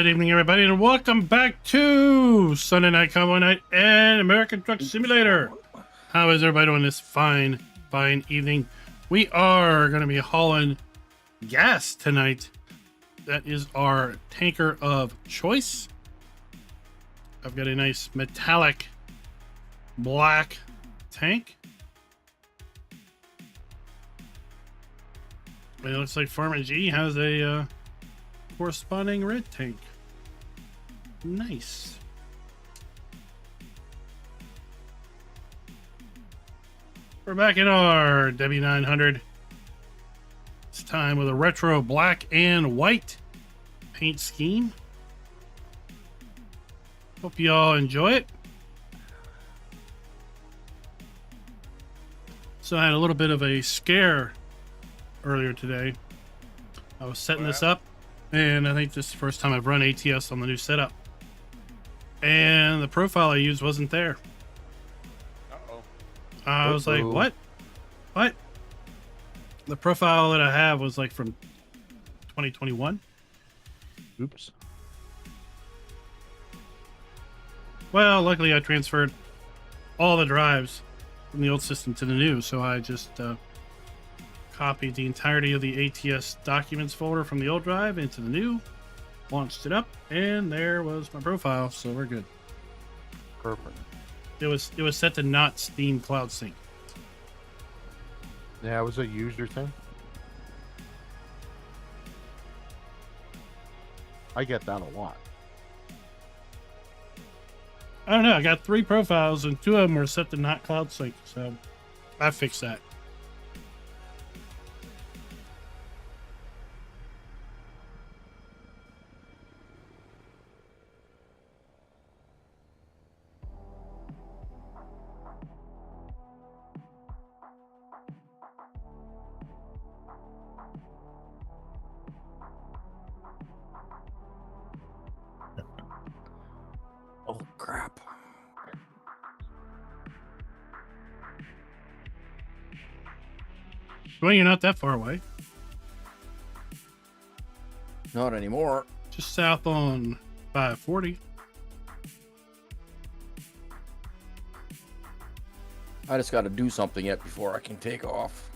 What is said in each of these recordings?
Good evening, everybody, and welcome back to Sunday Night Cowboy Night and American Truck Simulator. How is everybody doing this fine evening? We are going to be hauling gas tonight. That is our tanker of choice. I've got a nice metallic black tank. It looks like Farmer G has a corresponding red tank. Nice. We're back in our W900. This time with a retro black and white paint scheme. Hope you all enjoy it. So I had a little bit of a scare earlier today. I was setting this up, and I think this is the first time I've run ATS on the new setup. And the profile I used wasn't there. I was like, what? What? The profile that I have was like from 2021. Oops. Well, luckily I transferred all the drives from the old system to the new, so I just copied the entirety of the ATS documents folder from the old drive into the new, launched it up, and there was my profile, so we're good. Perfect. It was set to not Steam Cloud Sync. Yeah, it was a user thing. I get that a lot. I don't know, I got 3 profiles and 2 of them were set to not Cloud Sync, so I fixed that. Oh, crap. Well, you're not that far away. Not anymore. Just south on 540. I just got to do something yet before I can take off.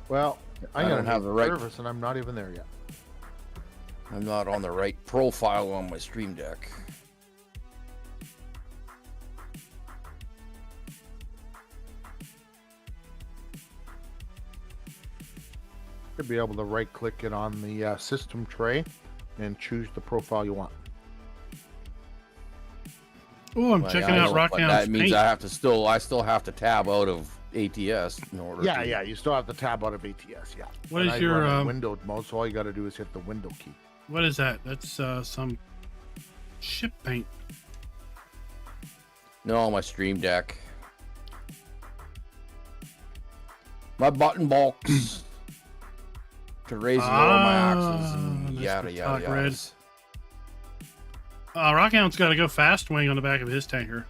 Well, I I'm don't gonna have need the right- service, and I'm not even there yet. I'm not on the right profile on my Stream Deck. You'll be able to right-click it on the system tray and choose the profile you want. Oh, I'm Well, checking I out know, Rock but Hound's that means paint. I still have to tab out of ATS in order Yeah, to... yeah, you still have the tab out of ATS, yeah. What And is I your, run in windowed mode, so all you got to do is hit the window key. What is that? That's some ship paint. No, my Stream Deck. My button box. To raise and lower my axes and nice yada metallic yada red. yada. Rock Hound's got to go fast wing on the back of his tanker.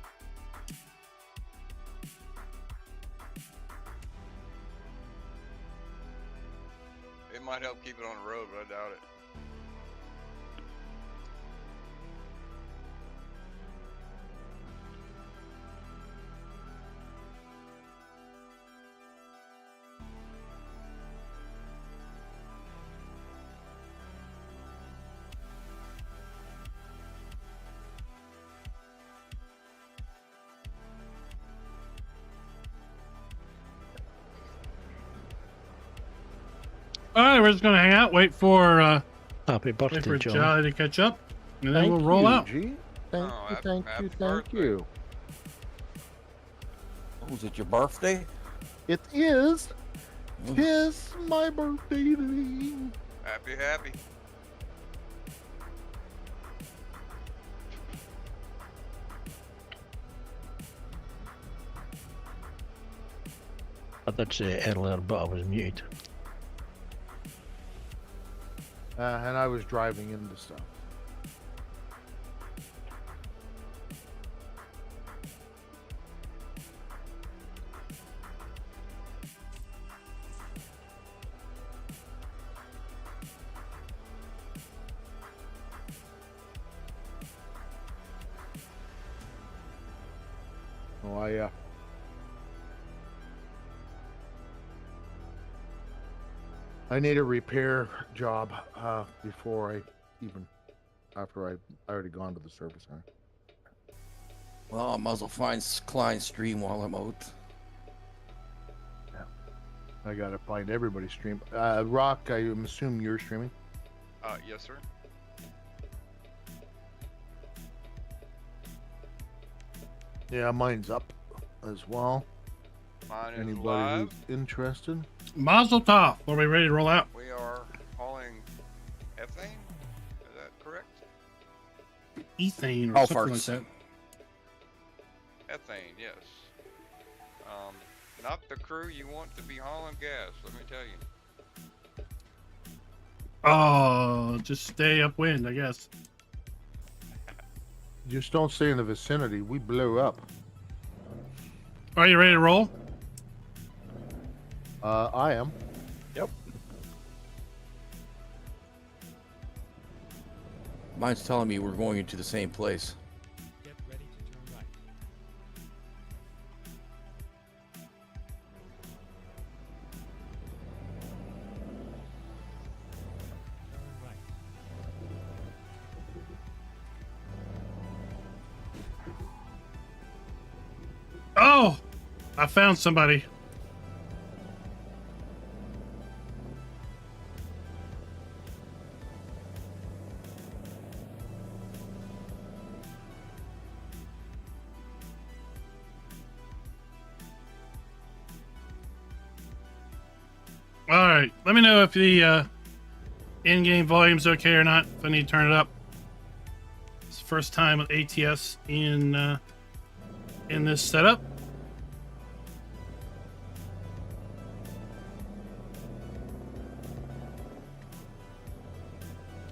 It might help keep it on the road, but I doubt it. All right, we're just gonna hang out, wait for Happy wait birthday, for John. Jolly to catch up, and then Thank we'll roll you, out. G. Thank Oh, you, happy- thank happy you, thank birthday. you. Was it your birthday? It is. Tis my birthday today. Happy. I thought you said earlier, but I was muted. And I was driving into stuff. Oh, I need a repair job before I even after I already gone to the service center. Well, I might as well find Klein stream while I'm out. I gotta find everybody's stream. Rock, I assume you're streaming. Yes, sir. Yeah, mine's up as well. Mine is Anybody live. who's interested? Mazel tov. Are we ready to roll out? We are hauling ethane. Is that correct? Ethane or Oh, something farts. like that. Ethane, yes. Not the crew you want to be hauling gas, let me tell you. Oh, just stay upwind, I guess. Just don't stay in the vicinity. We blew up. Are you ready to roll? I am. Yep. Mine's telling me we're going into the same place. Get ready to turn right. Turn right. Oh, I found somebody. All right, let me know if the in-game volume's okay or not. If I need to turn it up. It's the first time with ATS in this setup.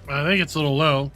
I think it's a little low.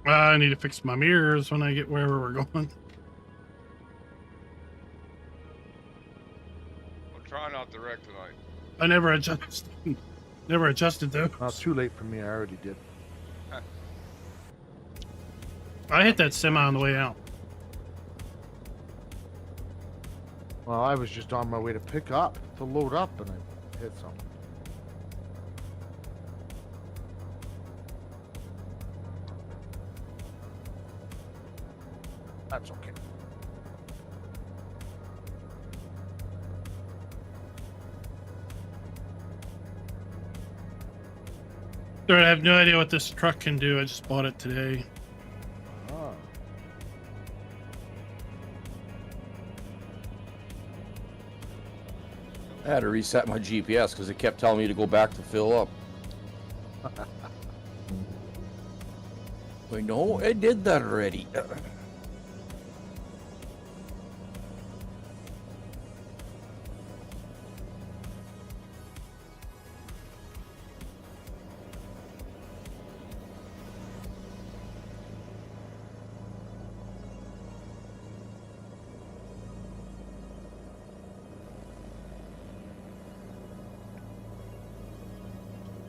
I need to fix my mirrors when I get wherever we're going. I'll try not to wreck tonight. I never adjusted. Never adjusted though. Not too late for me. I already did. I hit that semi on the way out. Well, I was just on my way to pick up, to load up, and I hit something. That's okay. Sir, I have no idea what this truck can do. I just bought it today. Ah. I had to reset my GPS because it kept telling me to go back to fill up. Wait, no, it did that already.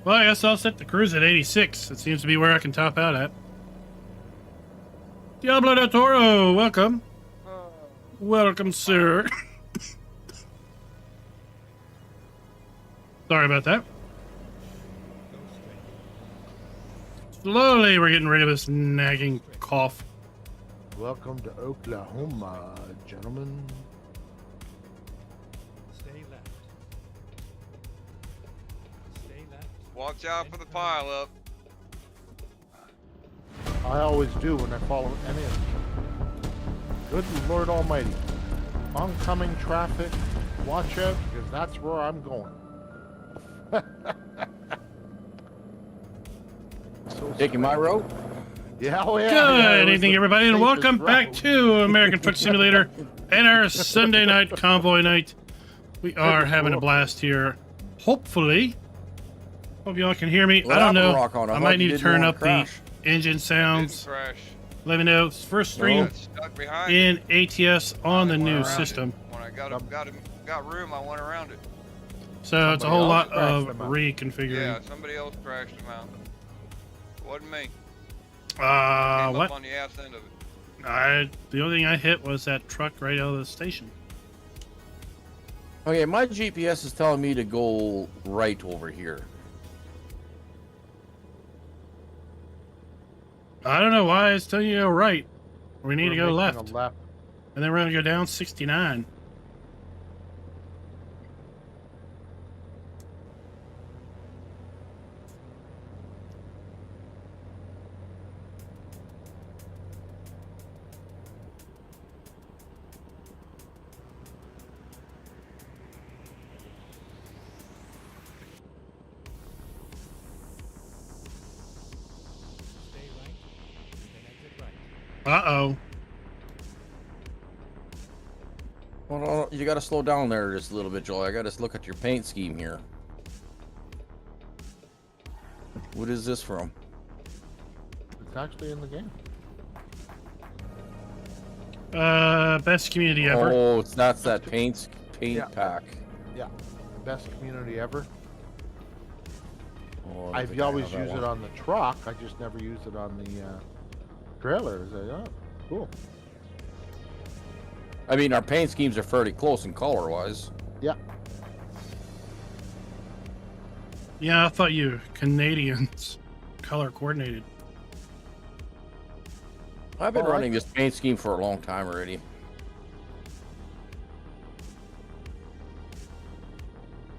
Well, I guess I'll set the cruise at 86. It seems to be where I can top out at. Diablo del Toro, welcome. Welcome, sir. Sorry about that. Go straight. Slowly, we're getting rid of this nagging cough. Welcome to Oklahoma, gentlemen. Stay left. Stay left. Watch out for the pile up. I always do when I follow any of them. Good Lord Almighty. Oncoming traffic, watch out, because that's where I'm going. Taking my route? Yeah, oh yeah. Good it was evening, the everybody, and safest welcome back route. to American Truck Simulator and our Sunday night convoy night. We are having a blast here. Hopefully, hope y'all can hear me. What I don't happened, know. Rock On? I I thought might you need to didn't turn wanna up crash. the engine Didn't sounds. crash. Let me know. It's first stream Got stuck behind in it. ATS on the I went new around system. it. When I got room, I went around it. So it's a Somebody whole else lot crashed of them out. reconfiguring. Yeah, somebody else crashed them out. It wasn't me. Came What? up on the ass end of it. The only thing I hit was that truck right out of the station. Okay, my GPS is telling me to go right over here. I don't know why it's telling you to go right. We need to go We're making left. a left. And then we're going to go down 69. Stay right, then exit right. Uh-oh. Well, you got to slow down there just a little bit, Joel. I got to look at your paint scheme here. What is this from? It's actually in the game. Best community ever. Oh, that's that paint Yeah. pack. Yeah, best community ever. Oh, I don't I've think I always have that used one. it on the truck. I just never used it on the trailer. It's like, oh, cool. I mean, our paint schemes are fairly close in color-wise. Yeah. Yeah, I thought you Canadians color coordinated. I've been Oh, I- running this paint scheme for a long time already.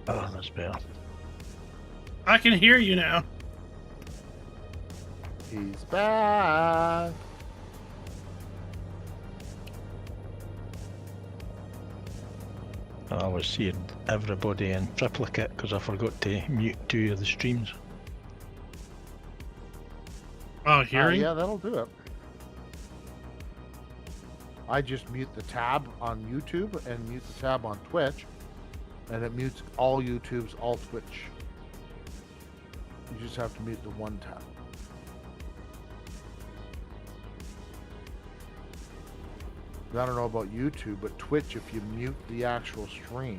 Oh, that's better. I can hear you now. He's back. I was seeing everybody in triplicate because I forgot to mute 2 of the streams. Oh, hearing? Yeah, that'll do it. I just mute the tab on YouTube and mute the tab on Twitch, and it mutes all YouTube's, all Twitch. You just have to mute the one tab. I don't know about YouTube, but Twitch, if you mute the actual stream,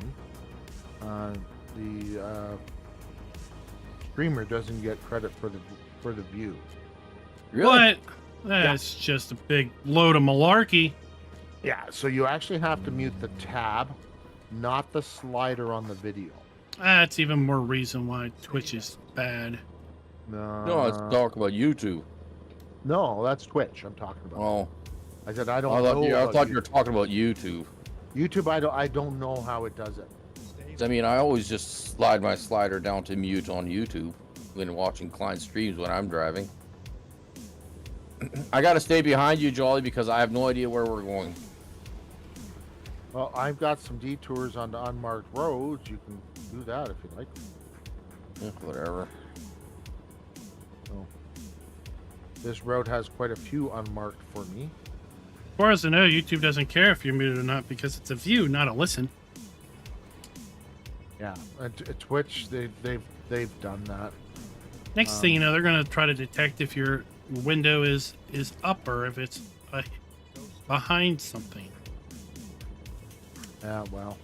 the streamer doesn't get credit for the view. Really? What? That's just a big load of malarkey. Yeah, so you actually have to mute the tab, not the slider on the video. That's even more reason why Twitch is bad. No, No, let's talk about YouTube. no, that's Twitch I'm talking about. Oh, I said I don't I know. thought about you were talking about YouTube. YouTube. I don't know how it does it. Stay I mean, I always just slide my slider down to mute on YouTube when watching client streams when I'm driving. I gotta stay behind you, Jolly, because I have no idea where we're going. Well, I've got some detours onto unmarked roads. You can do that if you like. Whatever. So, this road has quite a few unmarked for me. As far as I know, YouTube doesn't care if you're muted or not because it's a view, not a listen. Yeah, and Twitch they've done that. Next thing you know, they're going to try to detect if your window is up or if it's behind something. Yeah, well,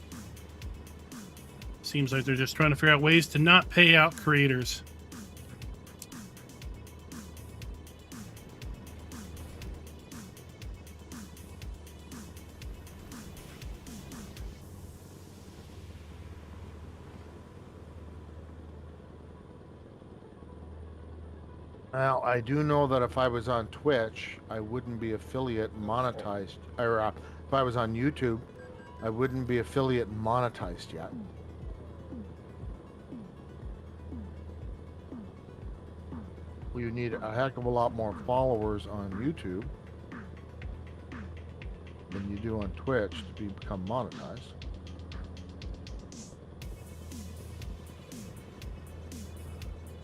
Seems like they're just trying to figure out ways to not pay out creators. Now, I do know that if I was on Twitch, I wouldn't be affiliate monetized. Or if I was on YouTube, I wouldn't be affiliate monetized yet. You need a heck of a lot more followers on YouTube than you do on Twitch to become monetized.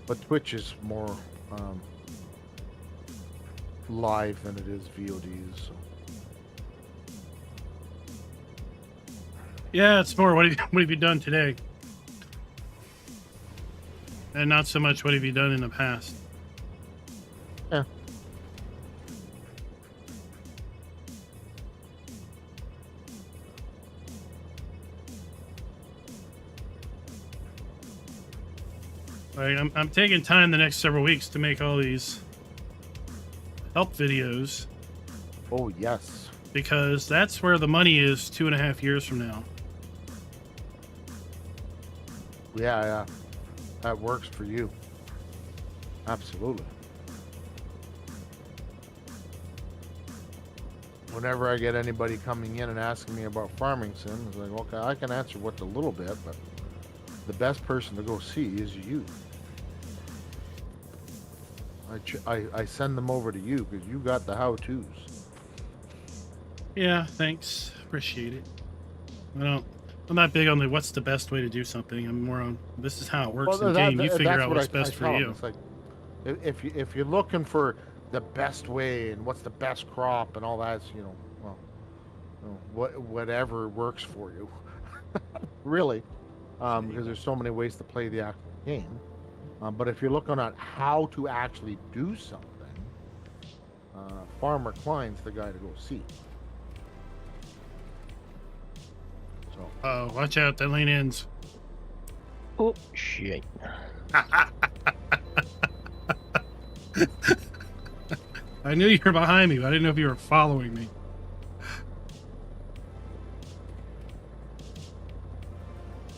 But Twitch is more live than it is VODs. So. Yeah, it's more what have you done today? And not so much what have you done in the past. Yeah. Like, I'm taking time the next several weeks to make all these help videos Oh yes. because that's where the money is 2.5 years from now. Yeah. That works for you. Absolutely. Whenever I get anybody coming in and asking me about farming sim, it's like, okay, I can answer what's a little bit, but the best person to go see is you. I send them over to you because you got the how-tos. Yeah, thanks. Appreciate it. I'm not big on the what's the best way to do something. I'm more on this is how it works in game. You figure out what's best for tell 'em. you. It's like if you're looking for the best way and what's the best crop and all that, whatever works for you, really, because there's so many ways to play the actual game. But if you're looking at how to actually do something, Farmer Klein's the guy to go see. So. Oh, watch out! That lane ends. Oh, shit. I knew you were behind me, but I didn't know if you were following me.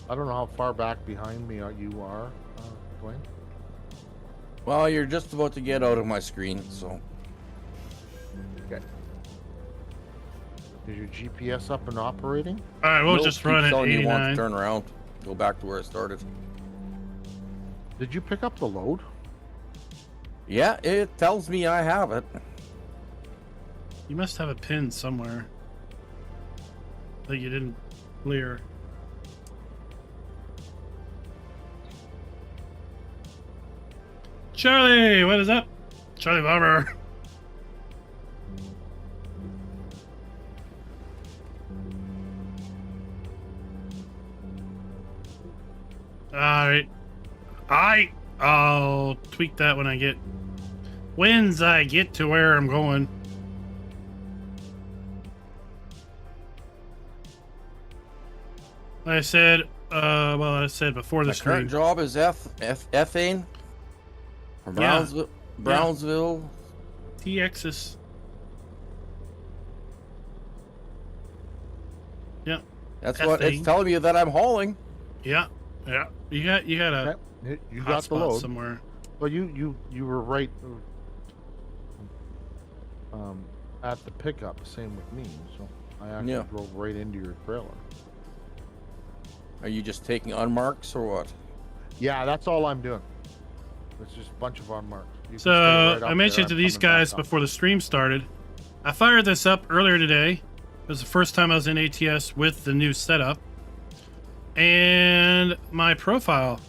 I don't know how far back behind me you are, Dwayne. Well, you're just about to get out of my screen, so. Okay. Is your GPS up and operating? All right, we'll Nope, just keeps run at telling you once 89. to turn around, go back to where it started. Did you pick up the load? Yeah, it tells me I have it. You must have a pin somewhere that you didn't clear. Charlie, what is up? Charlie Bomber. Alright. I'll tweak that when I get to where I'm going. Like I said, I said before the My current stream. job is F-ing from Yeah. Brownsville. TX's. Yeah. That's what it's F-ing. telling me that I'm hauling. Yeah. You got a You got the hotspot load. somewhere. Well, you were right at the pickup. Same with me. So I actually Yeah. drove right into your trailer. Are you just taking unmarks or what? Yeah, that's all I'm doing. It's just a bunch of unmarked. You can So stay right I up mentioned there. to I'm these coming back guys up. before the stream started. I fired this up earlier today. It was the first time I was in ATS with the new setup. And my profile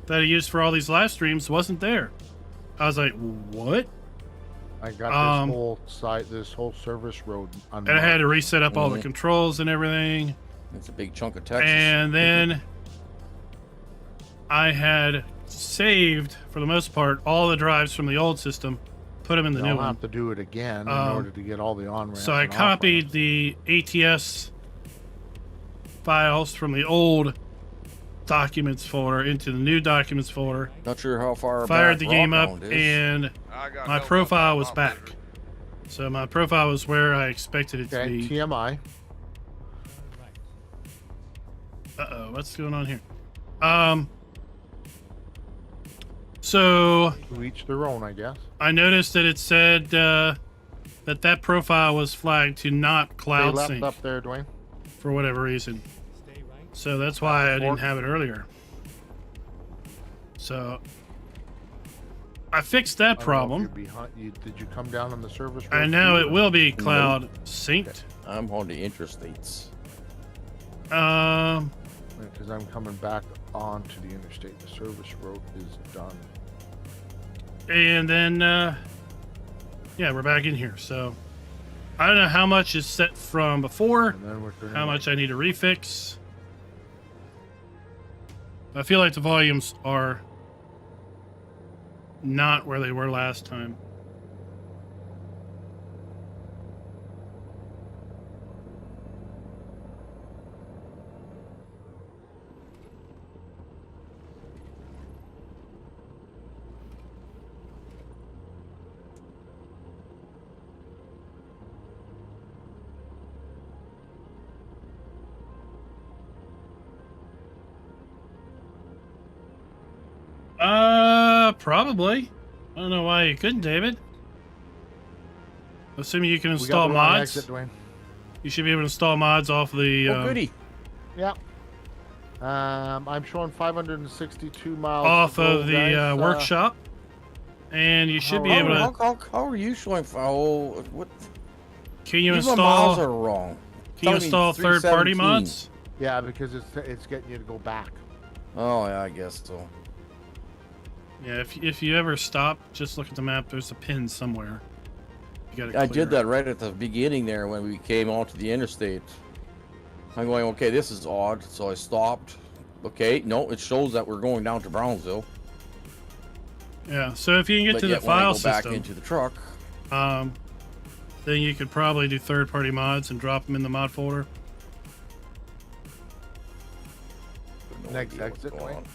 that I used for all these live streams wasn't there. I was like, what? I got this whole service road And I had to reset up all the Mhm. controls and everything. It's a big chunk of Texas. And then I had saved, for the most part, all the drives from the old system, put them in the I'll new have one. to do it again in order to get all the on-ramps. So I and copied off-ramps. the ATS files from the old documents folder into the new documents folder, Not sure how far fired back the game up, Rockbound is. and I got my no profile button was back. operator. So my profile was where I expected it to Okay, be. TMI. Uh-oh, what's going on here? So To each their own, I guess. I noticed that it said that profile was flagged to not Stay cloud left sync up there, Dwayne. for whatever reason. Stay right. So that's why I didn't Fork. have it earlier. So I fixed that I don't know if problem, you're did you come down on the service road? and now too, it or- will be cloud synced. I'm on the interstates. Because I'm coming back onto the interstate. The service road is done. And then Yeah, we're back in here. So I don't know how much is set from before, And then we're turning how right. much I need to refix. I feel like the volumes are not where they were last time. Probably. I don't know why you couldn't, David. Assuming you can We got install the wrong mods. exit, Dwayne. You should be able to install mods off the. Oh, goody. Yeah. I'm showing 562 miles Off to go, of the guys. workshop, and you should be how- able to. How are you showing? Oh, what? Can you These miles install? are wrong. Can you Telling me install third-party 317. mods? Yeah, because it's getting you to go back. Oh, yeah, I guess so. Yeah, if you ever stop, just look at the map. There's a pin somewhere. You gotta. I clear did that right at the beginning there when we came onto the interstate. I'm going, okay, this is odd. So I stopped. Okay, no, it shows that we're going down to Brownsville. Yeah, so if you can get But to the yet when I file go back system, into the truck. then you could probably do third-party mods and drop them in the mod folder. no Next idea what's exit, going Dwayne. on.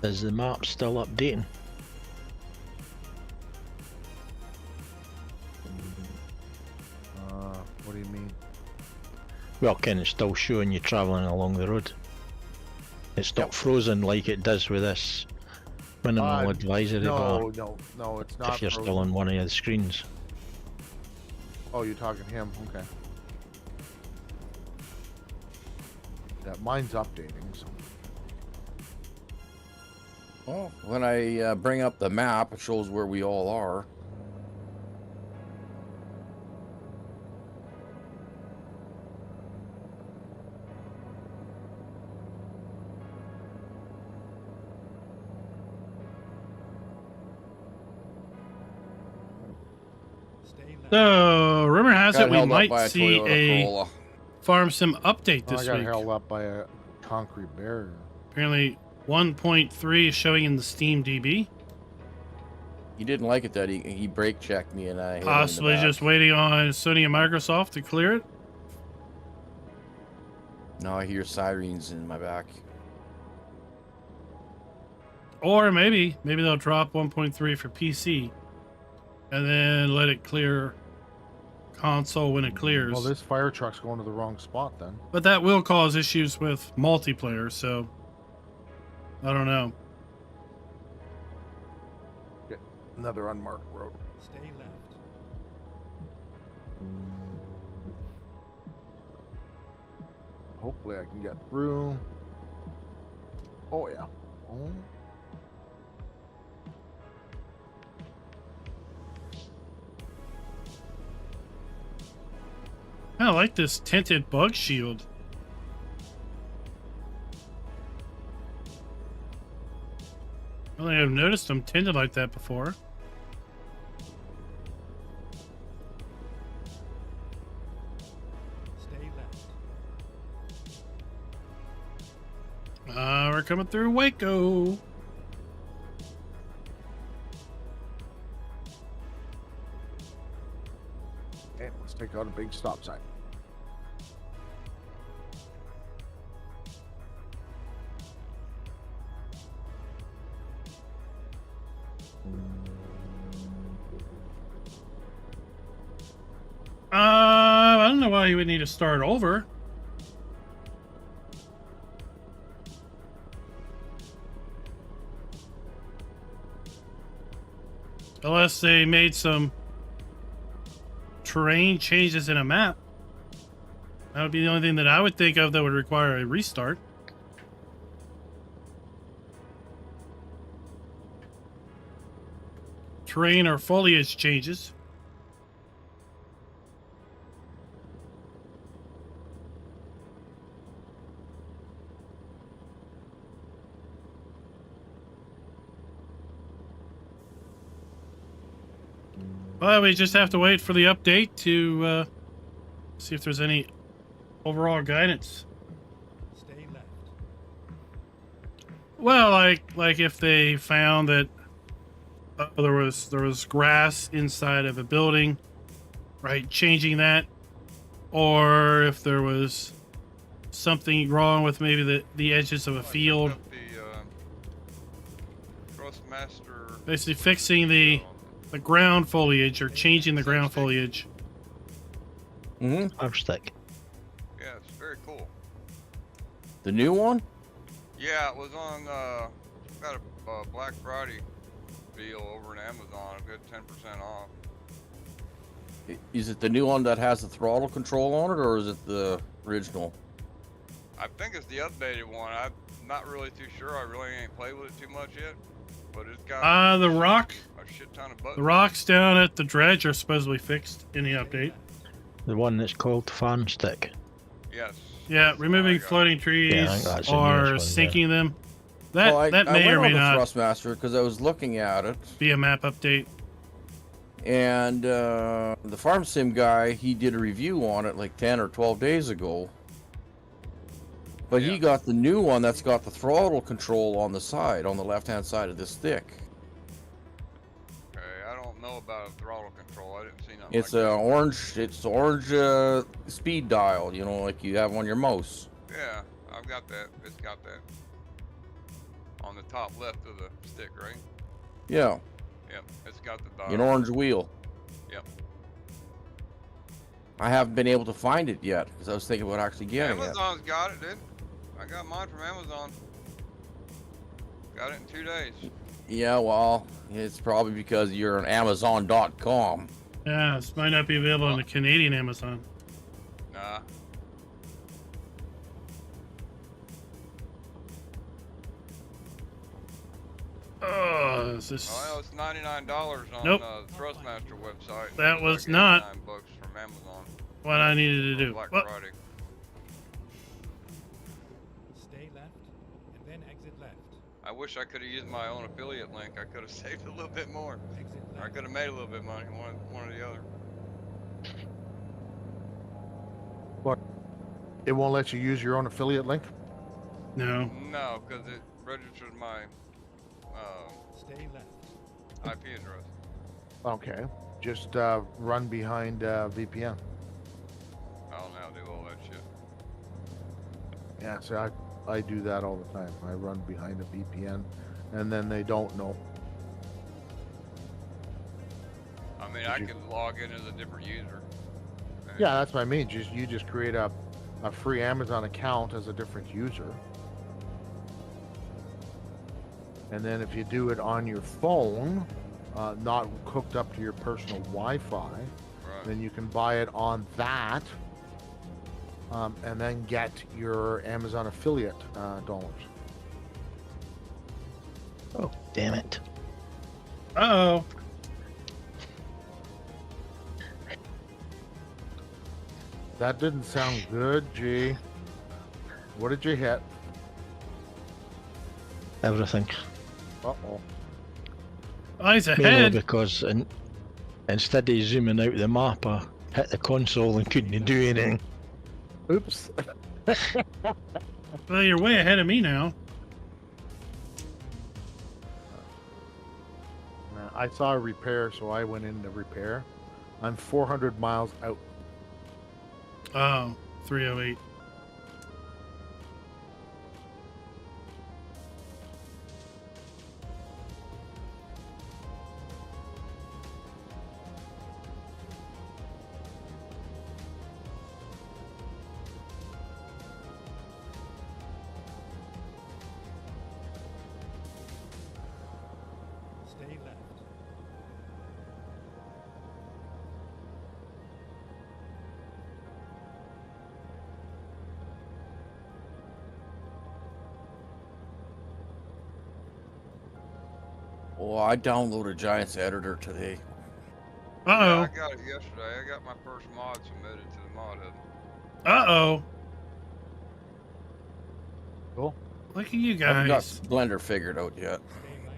Is the map still updating? What do you mean? Well, can it still showing you travelling along the road? It's not frozen like it does with this minimal advisory bar No, it's not. if you're frozen. still on one of the screens. Oh, you're talking him. Okay. Yeah, mine's updating. So. Well, when I bring up the map, it shows where we all are. Stay left. So, rumor has Got it we held up by might a see Toyota a Corolla. farm sim update I this got week. held up by a concrete barrier. Apparently, 1.3 is showing in the Steam DB. He didn't like it that he brake checked me and I hit him in the Possibly back. just waiting on Sony and Microsoft to clear it. Now I hear sirens in my back. Or maybe they'll drop 1.3 for PC and then let it clear console when it clears. Well, this fire truck's going to the wrong spot then. But that will cause issues with multiplayer, so I don't know. Another unmarked road. Stay left. Hopefully I can get through. Oh yeah. Oh. I like this tinted bug shield. I don't think I've noticed them tinted like that before. Stay left. We're coming through Waco. Okay, let's take out a big stop sign. I don't know why you would need to start over. Unless they made some terrain changes in a map. That would be the only thing that I would think of that would require a restart. Terrain or foliage changes. Well, we just have to wait for the update to see if there's any overall guidance. Stay left. Well, like if they found that there was grass inside of a building, right? Changing that, or if there was something wrong with maybe the edges of a field, The Thrustmaster. basically fixing the ground foliage or changing the ground foliage. Mm-hmm. Arm stick. Yeah, it's very cool. The new one? Yeah, it was on. Got a Black Friday deal over in Amazon. A good 10% off. Is it the new one that has the throttle control on it, or is it the original? I think it's the updated one. I'm not really too sure. I really ain't played with it too much yet, but it's got The rock, a shit ton of buttons. the rocks down at the dredge are supposedly fixed in the update. The one that's called farm stick. Yes. Yeah, that's the one I removing got. floating trees Yeah, I think that's the or newest one, sinking them. That Well, that I may went or may on the not Thrustmaster because I was looking at it, be a map update. and the farm sim guy, he did a review on it like 10 or 12 days ago. But Yeah. he got the new one that's got the throttle control on the side, on the left-hand side of the stick. Okay, I don't know about throttle control. I didn't see nothing. It's like that. orange speed dial, you know, like you have on your mouse. Yeah, I've got that. It's got that. On the top left of the stick, right? Yeah, Yep, it's got the dial. an orange wheel. Yep. I haven't been able to find it yet because I was thinking about actually getting it. Amazon's got it, dude. I got mine from Amazon. Got it in 2 days. Yeah, well, it's probably because you're on Amazon.com. Yeah, this might not be available on the Canadian Amazon. Nah. Oh, is this? Well, it's $99 on Nope. the Thrustmaster website. That It was like not- $89 from Amazon. What I needed to on do. Black Well, Friday. Stay left, and then exit left. I wish I could have used my own affiliate link. I could have saved a little bit more. Exit Or I left. could have made a little bit of money, one or the other. It won't let you use your own affiliate link. no. No, because it registered my Stay left. IP address. Okay. Just run behind VPN. I don't know how to do all that shit. Yeah, so I do that all the time. I run behind a VPN, and then they don't know. I mean, Did I you- could log in as a different user. And- Yeah, that's what I mean. You just create a free Amazon account as a different user. And then if you do it on your phone, not hooked up to your personal Wi-Fi, Right. then you can buy it on that, and then get your Amazon affiliate dollars. Oh, damn it. Uh-oh. That didn't sound good, G. What did you hit? Everything. Uh-oh. Oh, he's Mainly ahead. because instead of zooming out the map, I hit the console and couldn't do anything. Oops. Well, you're way ahead of me now. I saw a repair, so I went in to repair. I'm 400 miles out. Oh, 308. Stay left. Oh, I downloaded Giants Editor today. Yeah, Uh-oh. I got it yesterday. I got my first mod submitted to the mod hub. Uh-oh. Cool. Look at you I haven't got guys. Blender figured out yet. Stay right,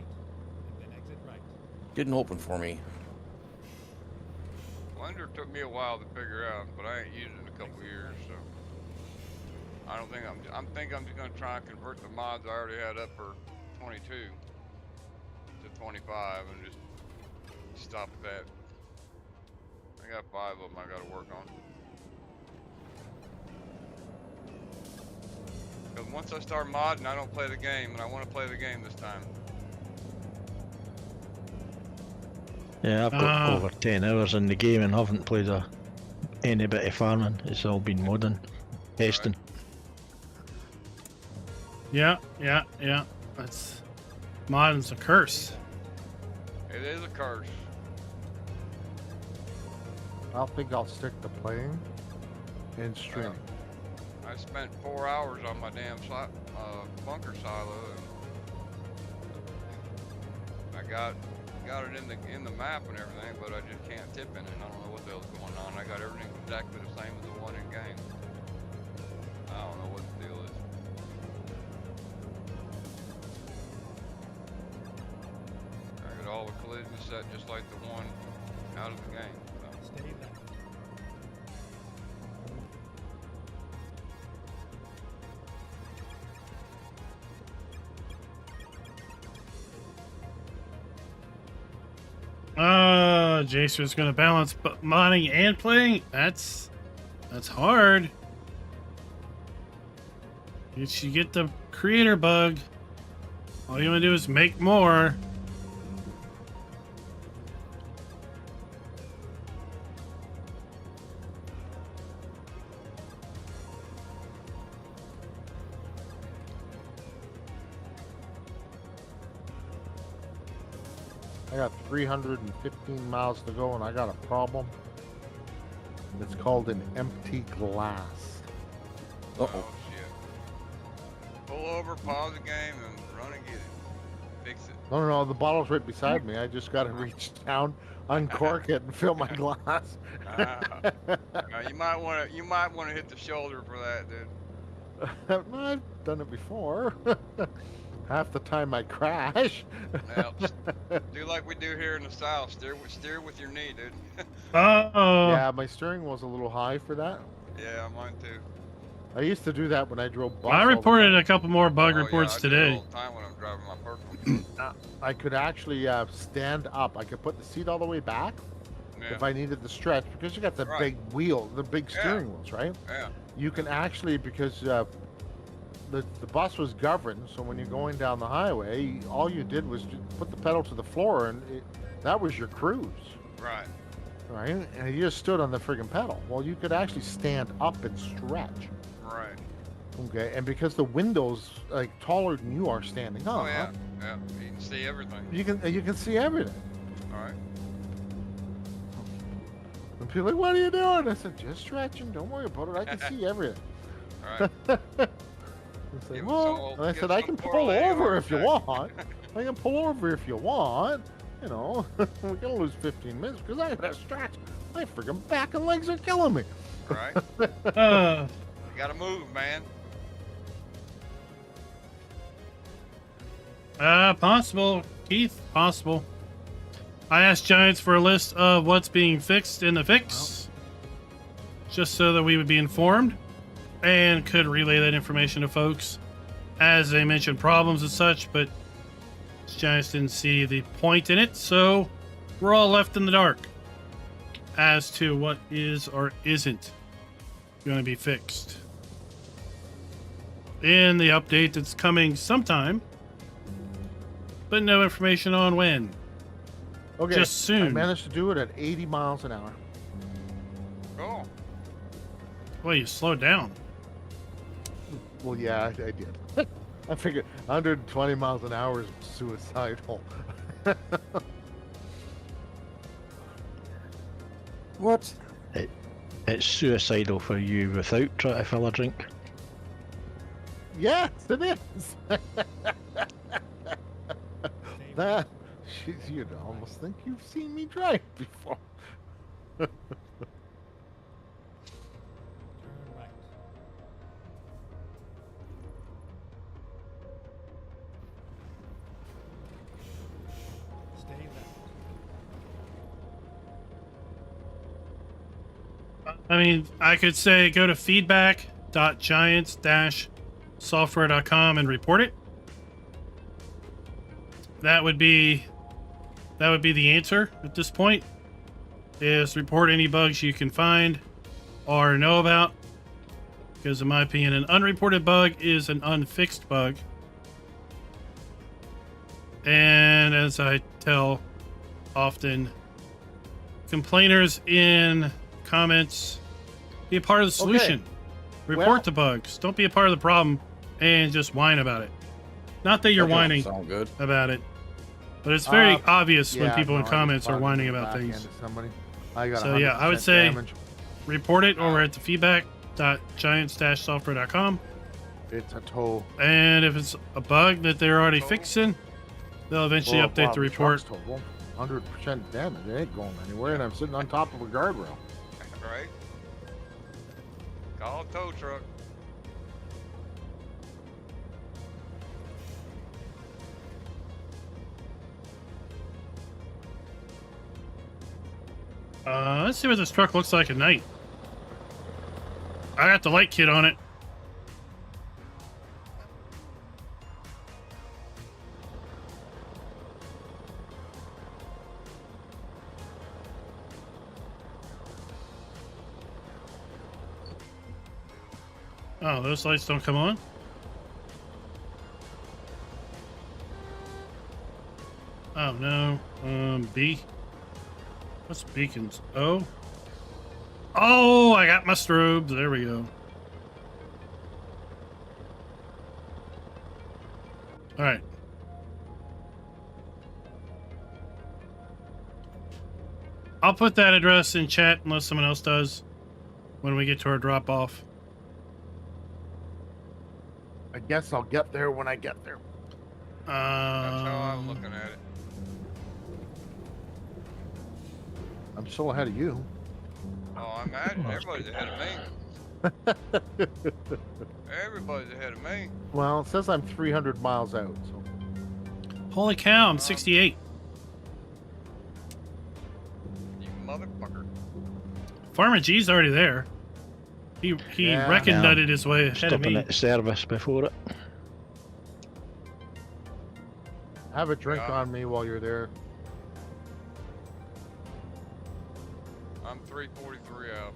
and then exit right. Didn't open for me. Blender took me a while to figure out, but I ain't used it in a couple years, so I don't think I'm just gonna try and convert the mods I already had up for 22 to 25 and just stop at that. I got 5 of them I gotta work on. Because once I start modding, I don't play the game, and I want to play the game this time. Yeah, I've got over 10 hours in the game and haven't played any bit of farming. It's all been modding, testing. Yeah. That's modding's a curse. It is a curse. I think I'll stick to playing and streaming. I spent 4 hours on my damn bunker silo, and I got it in the map and everything, but I just can't tip in it. I don't know what the hell's going on. I got everything exactly the same as the one in game. I don't know what the deal is. I got all the collisions set just like the one out of the game. So. Stay left. Jacer's gonna balance modding and playing. That's hard. If you get the creator bug, all you wanna do is make more. I got 315 miles to go, and I got a problem. It's called an empty glass. Uh-oh. Oh shit. Pull over, pause the game, and run and get it. Fix it. No, the bottle's right beside me. I just got to reach down, uncork it, and fill my glass. You might want to hit the shoulder for that, dude. No, I've done it before. Half the time I crash. Now, do like we do here in the South. Steer with your knee, dude. Oh. Yeah, my steering wheel's a little high for that. Yeah, mine too. I used to do that when I drove bus. I all the reported time. a couple more bug Oh, reports yeah, I do it today. all the time when I'm driving my personal. I could actually stand up. I could put the seat all the way back Yeah. if I needed the stretch, because you got the Right. big wheel, the big Yeah. steering wheels, right? Yeah. You can actually, because the bus was governed, so when you're going down the highway, all you did was just put the pedal to the floor, and that was your cruise, Right. right? And you just stood on the friggin' pedal. Well, you could actually stand up and stretch. Right. Okay, and because the window's like taller than you are standing up, Oh yeah. Yeah. You can see everything. you can see everything. All right. And people are like, what are you doing? I said, just stretching. Don't worry about it. I can see everything. All right. It's like, Give 'em well, some- and I give said, 'em I some can poor pull lady over heart if you attack." want. I can pull over if you want. You know, we're gonna lose 15 minutes because I gotta stretch. My friggin' back and legs are killing me. Right. Uh, You gotta move, man. Possible, Keith. Possible. I asked Giants for a list of what's being fixed in the fix, just so that we would be informed and could relay that information to folks as they mentioned problems and such. But Giants didn't see the point in it, so we're all left in the dark as to what is or isn't going to be fixed in the update that's coming sometime, but no information on when. Okay, Just soon. I managed to do it at 80 miles an hour. Cool. Well, you slowed down. Well, yeah, I did. I figured 120 miles an hour is suicidal. What? It's suicidal for you without trying to fill a drink. Yes, it is. That, you'd almost think you've seen me drive before. Turn right. Stay left. I mean, I could say go to feedback.giants-software.com and report it. That would be the answer at this point. Is report any bugs you can find or know about. Because in my opinion, an unreported bug is an unfixed bug. And as I tell often, complainers in comments, be a part of the solution. Report the bugs. Don't be a part of the problem and just whine about it. Not that you're That don't whining sound good. about it, but it's very obvious when Yeah, people in no, I comments just are bugged whining the about back things. end of somebody. I got So yeah, I would 100% say damage. report it over at the feedback.giants-software.com. It's a tow. And if it's a bug that they're already Oh. fixing, they'll eventually Oh, update wow, the report. truck's towable. 100% damage. It ain't going anywhere, and I'm sitting on top of a guardrail. Right? Call a tow truck. Let's see what this truck looks like at night. I got the light kit on it. Oh, those lights don't come on? Oh, no. B. What's beacons? O? Oh, I got my strobes. There we go. All right. I'll put that address in chat unless someone else does when we get to our drop off. I guess I'll get there when I get there. That's how I'm looking at it. I'm so ahead of you. Oh, I imagine everybody's ahead of me. Everybody's ahead of me. Well, it says I'm 300 miles out, so Holy cow, I'm 68. You motherfucker. Farmer G's already there. He Yeah. recondutted his way ahead of Stopping me. at service before it. have a drink Yeah. on me while you're there. I'm 343 out.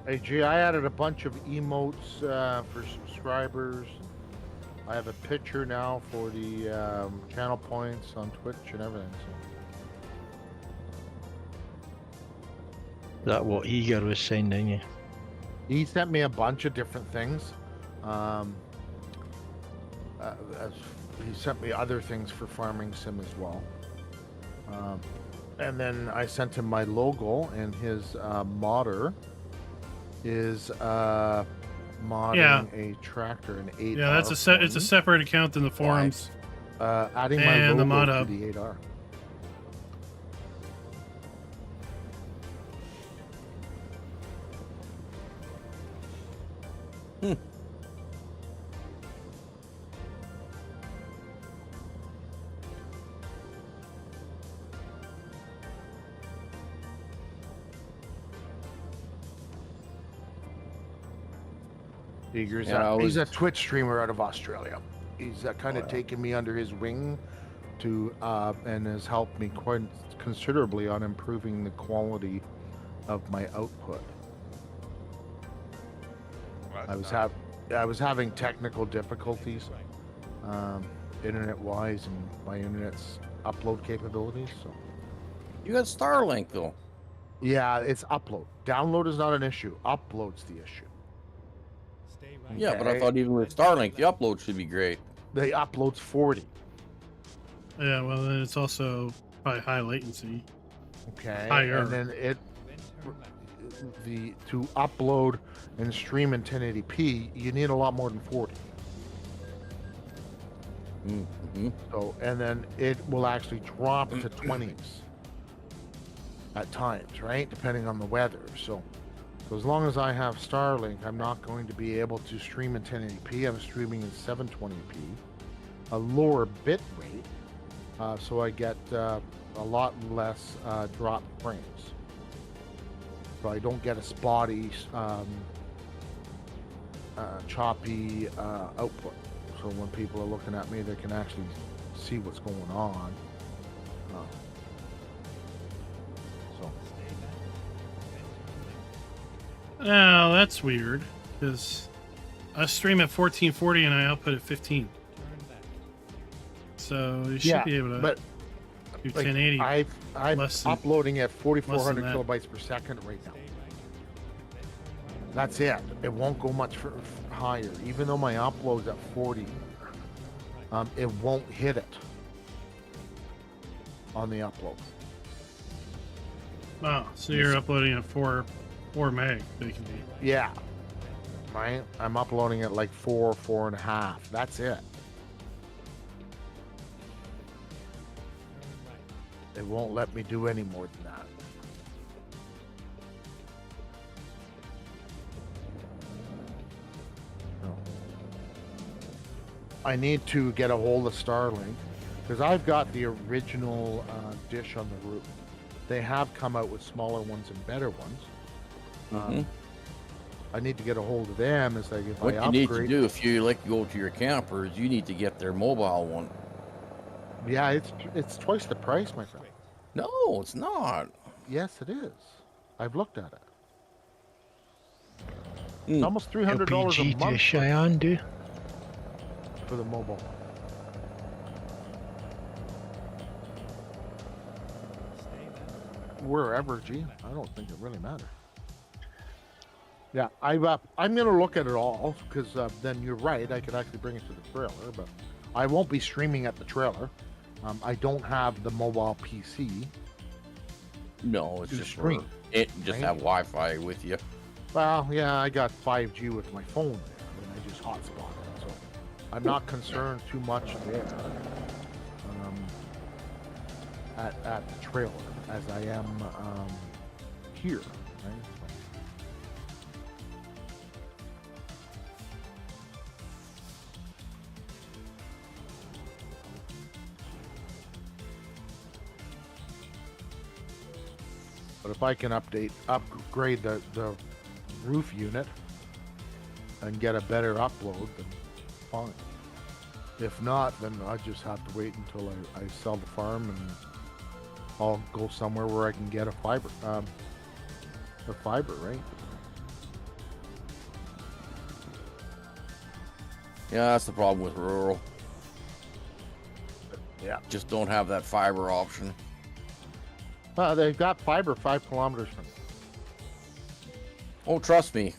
Hey, G, I added a bunch of emotes for subscribers. I have a picture now for the channel points on Twitch and everything. So. That what Eager was sending you. He sent me a bunch of different things. He sent me other things for Farming Sim as well. And then I sent him my logo, and his modder is modding a tractor, an 8R. Yeah, that's it's a separate account than the forums. adding my and logo the mod to hub. the 8R. Eager's Yeah, he's a Twitch streamer out of Australia. He's kind of wow. taken me under his wing to and has helped me quite considerably on improving the quality of my output. Well, I that's was having technical difficulties, internet-wise, and my internet's upload capabilities. So You got Starlink though. yeah, it's upload. Download is not an issue. Upload's the issue. Stay right Yeah, but I Okay. thought even with Starlink, the upload should be great. The upload's 40. Yeah, well, then it's also probably high latency. Okay, Higher. and then then turn left. to upload and stream in 1080p, you need a lot more than 40. Mm-hmm. So, and then it will actually drop to 20s at times, right? Depending on the weather. So as long as I have Starlink, I'm not going to be able to stream in 1080p. I'm streaming in 720p, a lower bit rate, so I get a lot less dropped frames. so I don't get a spotty, choppy output. So when people are looking at me, they can actually see what's going on. So Now that's weird because I stream at 1440 and I output at 15. So you should be able to but do like, 1080. I'm less than- uploading at 4,400 that. kilobytes per second right now. That's it. It won't go much higher. Even though my upload's at 40, it won't hit it on the upload. Oh, so you're uploading at 4 meg, basically. Yeah. Right? I'm uploading at like 4.5. That's it. It won't let me do any more than that. No. I need to get a hold of Starlink because I've got the original dish on the roof. They have come out with smaller ones and better ones. I need to get a hold of them. It's like if What I you upgrade, need to do if you like to go to your campers, you need to get their mobile one. yeah, it's twice the price, my friend. No, it's not. Yes, it is. I've looked at it. Hmm. It's almost $300 a LPG to month Cheyenne, do? for the mobile. Wherever, gee, I don't think it really matters. Yeah, I'm gonna look at it all because then you're right. I could actually bring it to the trailer, but I won't be streaming at the trailer. I don't have the mobile PC. No, it's To just stream, it just right? have Wi-Fi with you. Well, yeah, I got 5G with my phone there, and I just hotspot it, so I'm not concerned too much there at the trailer as I am here. Right? But if I can upgrade the roof unit and get a better upload, then fine. If not, then I just have to wait until I sell the farm and I'll go somewhere where I can get a fiber, right? Yeah, that's the problem with rural. Yeah. Just don't have that fiber option. They've got fiber 5 kilometers from me. Oh, trust me,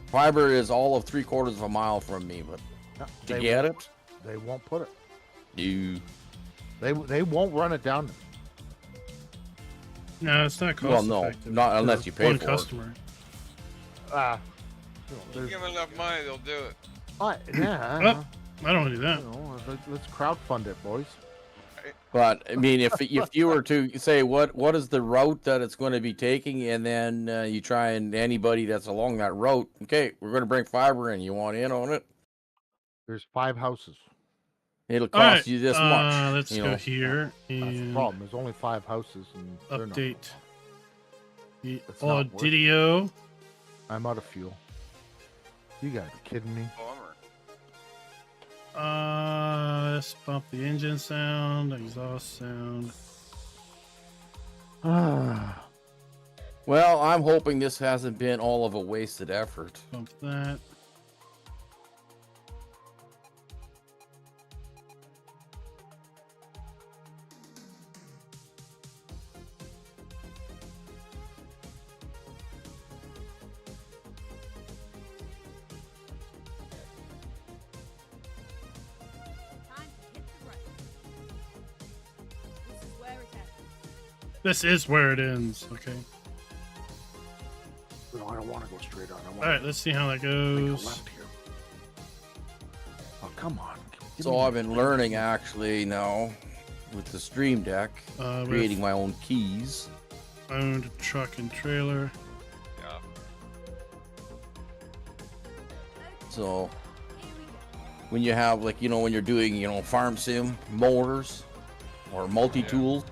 fiber is all of 3/4 of a mile from me, but Yeah, to get it, they won't put it. you. They won't run it down. No, it's not cost Well, no, effective not for unless you pay one for it. customer. Give them enough money, they'll do it. Yeah. Oh, I don't want to do that. You know, let's crowdfund it, boys. But I mean, if you were to say what is the route that it's going to be taking, and then you try and anybody that's along that route, okay, we're going to bring fiber in. You want in on it? There's 5 houses. It'll All right, cost you this much. Let's you go know. here That's the and problem. There's only 5 houses, and they're not. update the It's not worth it. audio. I'm out of fuel. You gotta be kidding me. Bummer. Let's bump the engine sound, exhaust sound. Well, I'm hoping this hasn't been all of a wasted effort. Bump that. Time to hit the road. This is where it ends. This is where it ends. Okay. No, I don't want to go straight on. I want All right. Let's see how that to make a goes. left here. Oh, come on. Give So me I've that. been learning actually now with the Stream Deck, With creating my own keys. owned truck and trailer. Yeah. So when you have like when you're doing farm sim motors or multi-tools,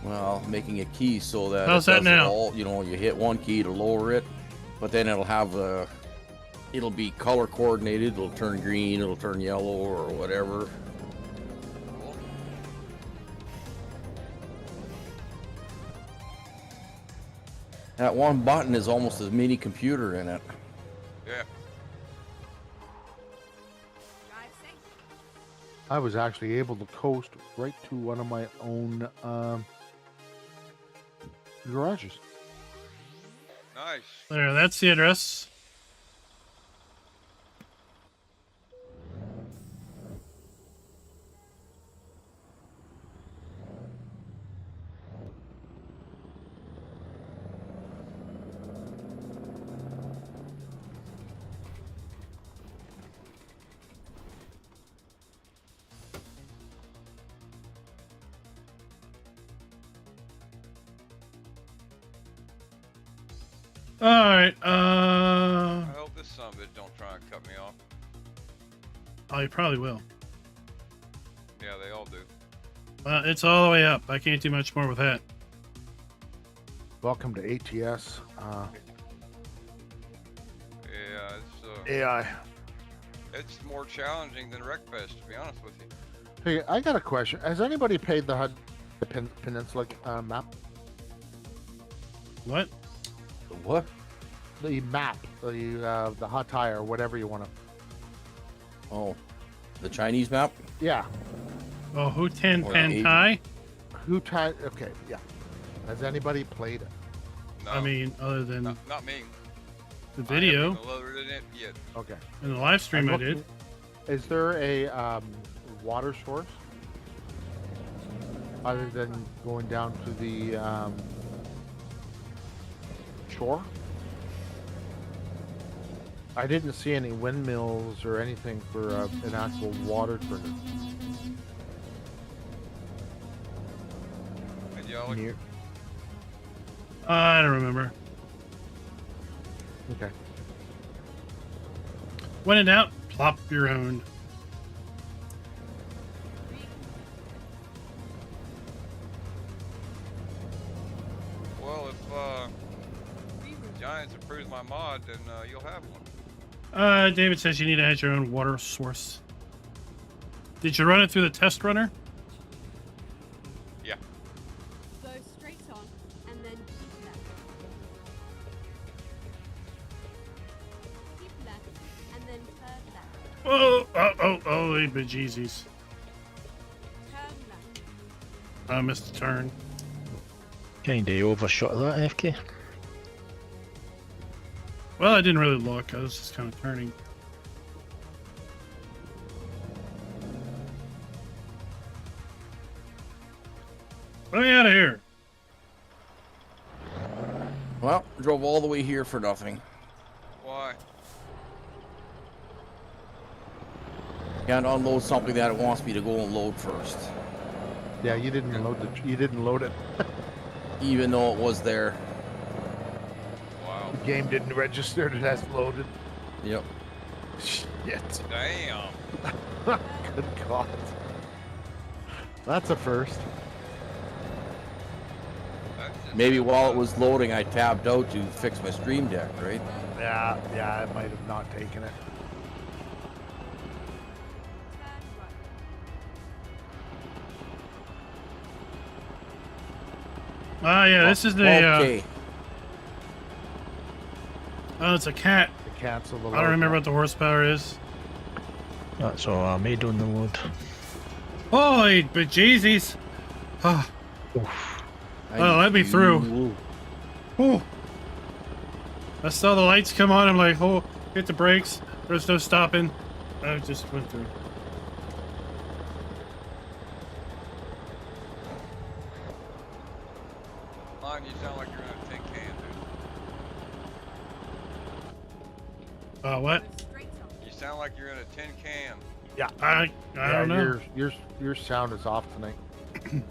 Well, making a key so that How's it that does now? all, you know, you hit one key to lower it, but then it'll have it'll be color coordinated. It'll turn green, it'll turn yellow, or whatever. Cool. That one button is almost a mini computer in it. Yeah. Drive safe. I was actually able to coast right to one of my own garages. Nice. There, that's the address. All right. I hope this son of a bitch don't try and cut me off. Oh, you probably will. Yeah, they all do. It's all the way up. I can't do much more with that. Welcome to ATS Yeah, AI. it's more challenging than Wreckfest, to be honest with you. Hey, I got a question. Has anybody paid the Peninsula map? What? What? The map, the hot tire, whatever you want to. Oh, the Chinese map? Yeah. Oh, who ten Or pen eight. Kai? Who tied? Okay, yeah. Has anybody played it? No, I mean, other than not me. the I video haven't loaded it yet. Okay. and the live stream I'm I did. looking- Is there a water source other than going down to the shore? I didn't see any windmills or anything for an actual water tournament And y'all, near. I don't remember. Okay. When in doubt, plop your own. well, if Giants approves my mod, then you'll have one. David says you need to add your own water source. Did you run it through the test runner? Yeah. Go straight on and then keep left. Keep left and then turn left. Oh, bejesus. Turn left. I missed a turn. Kinda overshot that, FK. Well, I didn't really look. I was just kind of turning. Let me out of here. Well, drove all the way here for nothing. Why? Can't unload something that it wants me to go and load first, Yeah, you didn't load it. even though it was there. Wow. The game didn't register it as loaded. Yep. Shit. Damn. Good God. That's a first. That's just Maybe while it was loading, I tabbed out to fix my stream deck, right? Yeah, it might have not taken it. Turn right. Ah, yeah, this is the. Okay. Oh, it's a cat. To cancel the I don't remember what the horsepower is. That's all I made on the load. Holy bejesus! Oh, Oh, let me through. oh. I saw the lights come on. I'm like, oh, hit the brakes. There's no stopping. I just went through. Mine, you sound like you're in a tin can, dude. What? Go straight on. You sound like you're in a tin can. I don't know. Your sound is off tonight. Keep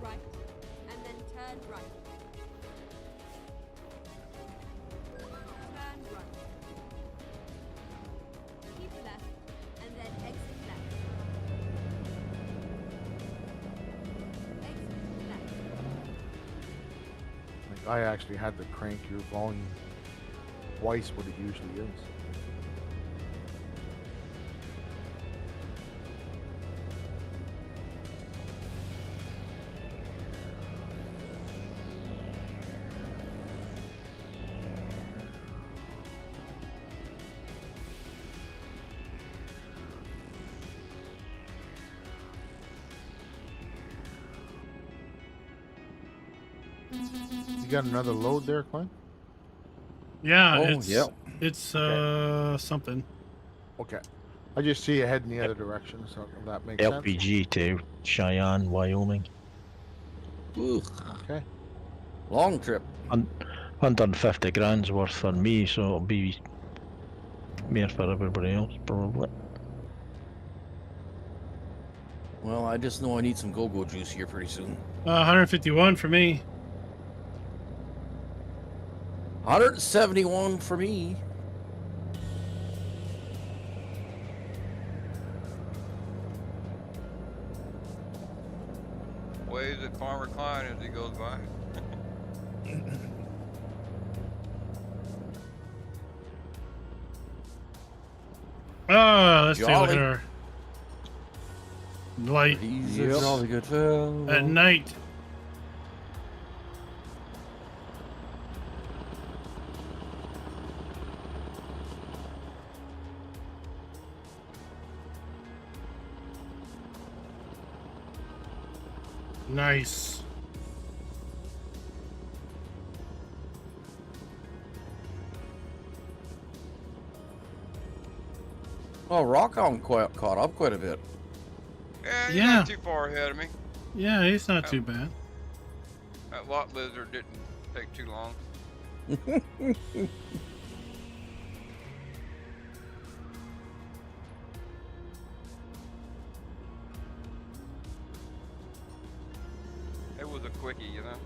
right and then turn right. Turn right. Keep left and then exit left. I actually had to crank your volume twice what it usually is. You got another load there, Clint? Yeah, Oh, it's yeah. it's something. Okay. I just see you heading the other direction, so if that makes sense. LPG to Cheyenne, Wyoming. Ooh, Okay. long trip. 150 grand's worth for me, so it'll be more for everybody else, probably. Well, I just know I need some go-go juice here pretty soon. 151 for me. 171 for me. Waves at Farmer Klein as he goes by. Oh, let's take a look at Jolly. our light He's Yep. a jolly good fellow. at night. Nice. Oh, Rockhound caught up quite a bit. Yeah, he's Yeah. not too far ahead of me. Yeah, he's not too bad. That lot lizard didn't take too long. It was a quickie, you know.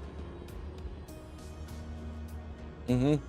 Mm-hmm.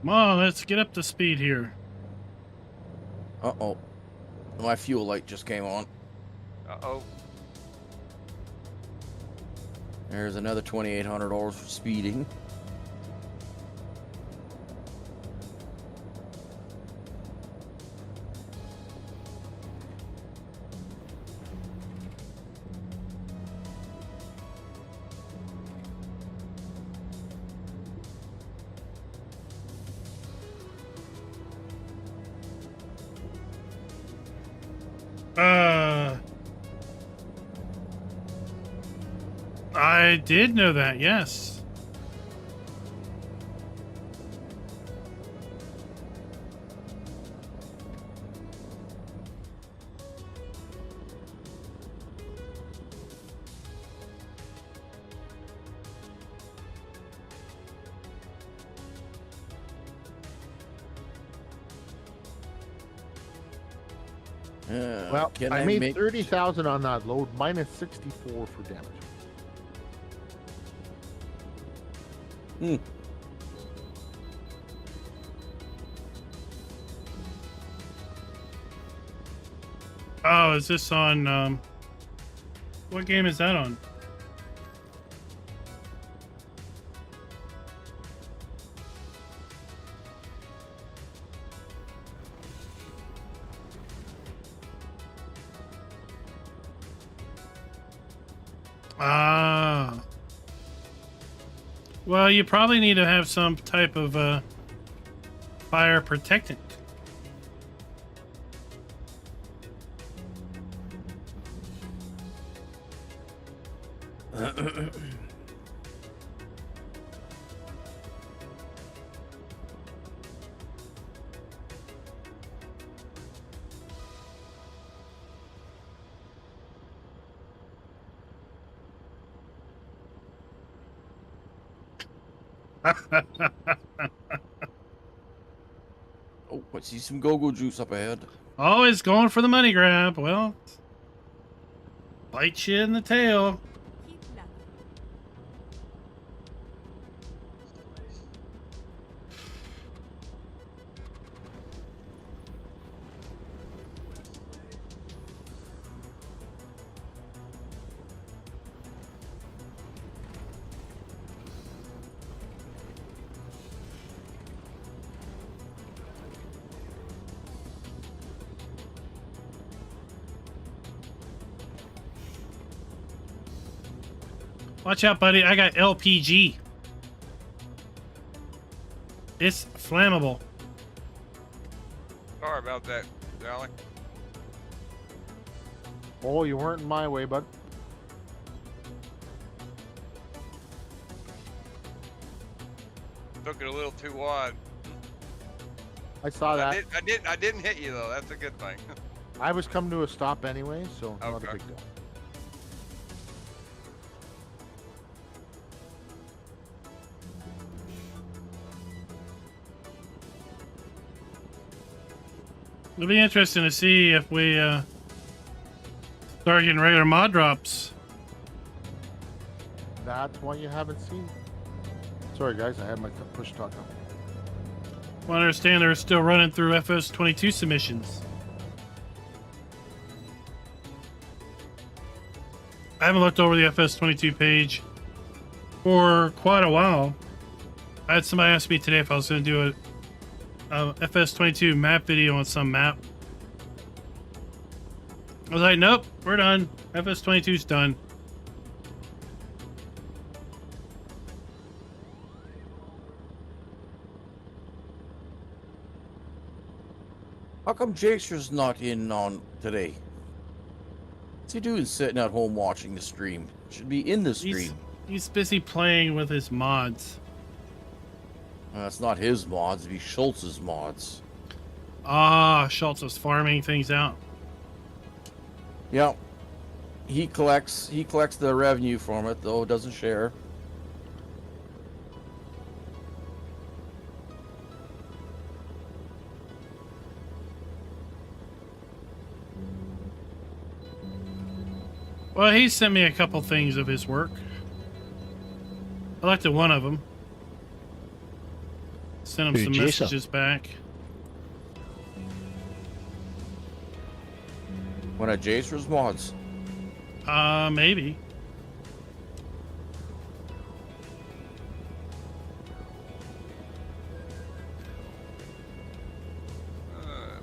Come on, let's get up to speed here. Uh-oh. My fuel light just came on. Uh-oh. There's another $2,800 for speeding. I did know that, yes. Well, can I made make 30,000 on that load, minus 64 for damage. Hmm. Oh, is this on, what game is that on? Ah. Well, you probably need to have some type of fire protectant. Oh, I see some go-go juice up ahead. Always going for the money grab. Well, bite you in the tail. Keep left. Watch out, buddy. I got LPG. It's flammable. Sorry about that, Sally. Oh, you weren't in my way, bud. Took it a little too wide. I saw that. I didn't hit you though. That's a good thing. I was coming to a stop anyway, so not a Okay. big deal. It'll be interesting to see if we start getting regular mod drops. That's why you haven't seen. Sorry, guys, I had my push talk on. Well, I understand they're still running through FS22 submissions. I haven't looked over the FS22 page for quite a while. I had somebody ask me today if I was going to do a FS22 map video on some map. I was like, nope, we're done. FS22's done. How come Jacer's not in on today? What's he doing sitting at home watching the stream? Should be in the stream. He's busy playing with his mods. It's not his mods, it'd be Schultz's mods. Ah, Schultz was farming things out. Yeah. He collects the revenue from it, though doesn't share. Well, he sent me a couple things of his work. I liked one of them. Sent him Who, some Jason? messages back. One of Jacer's mods. Maybe.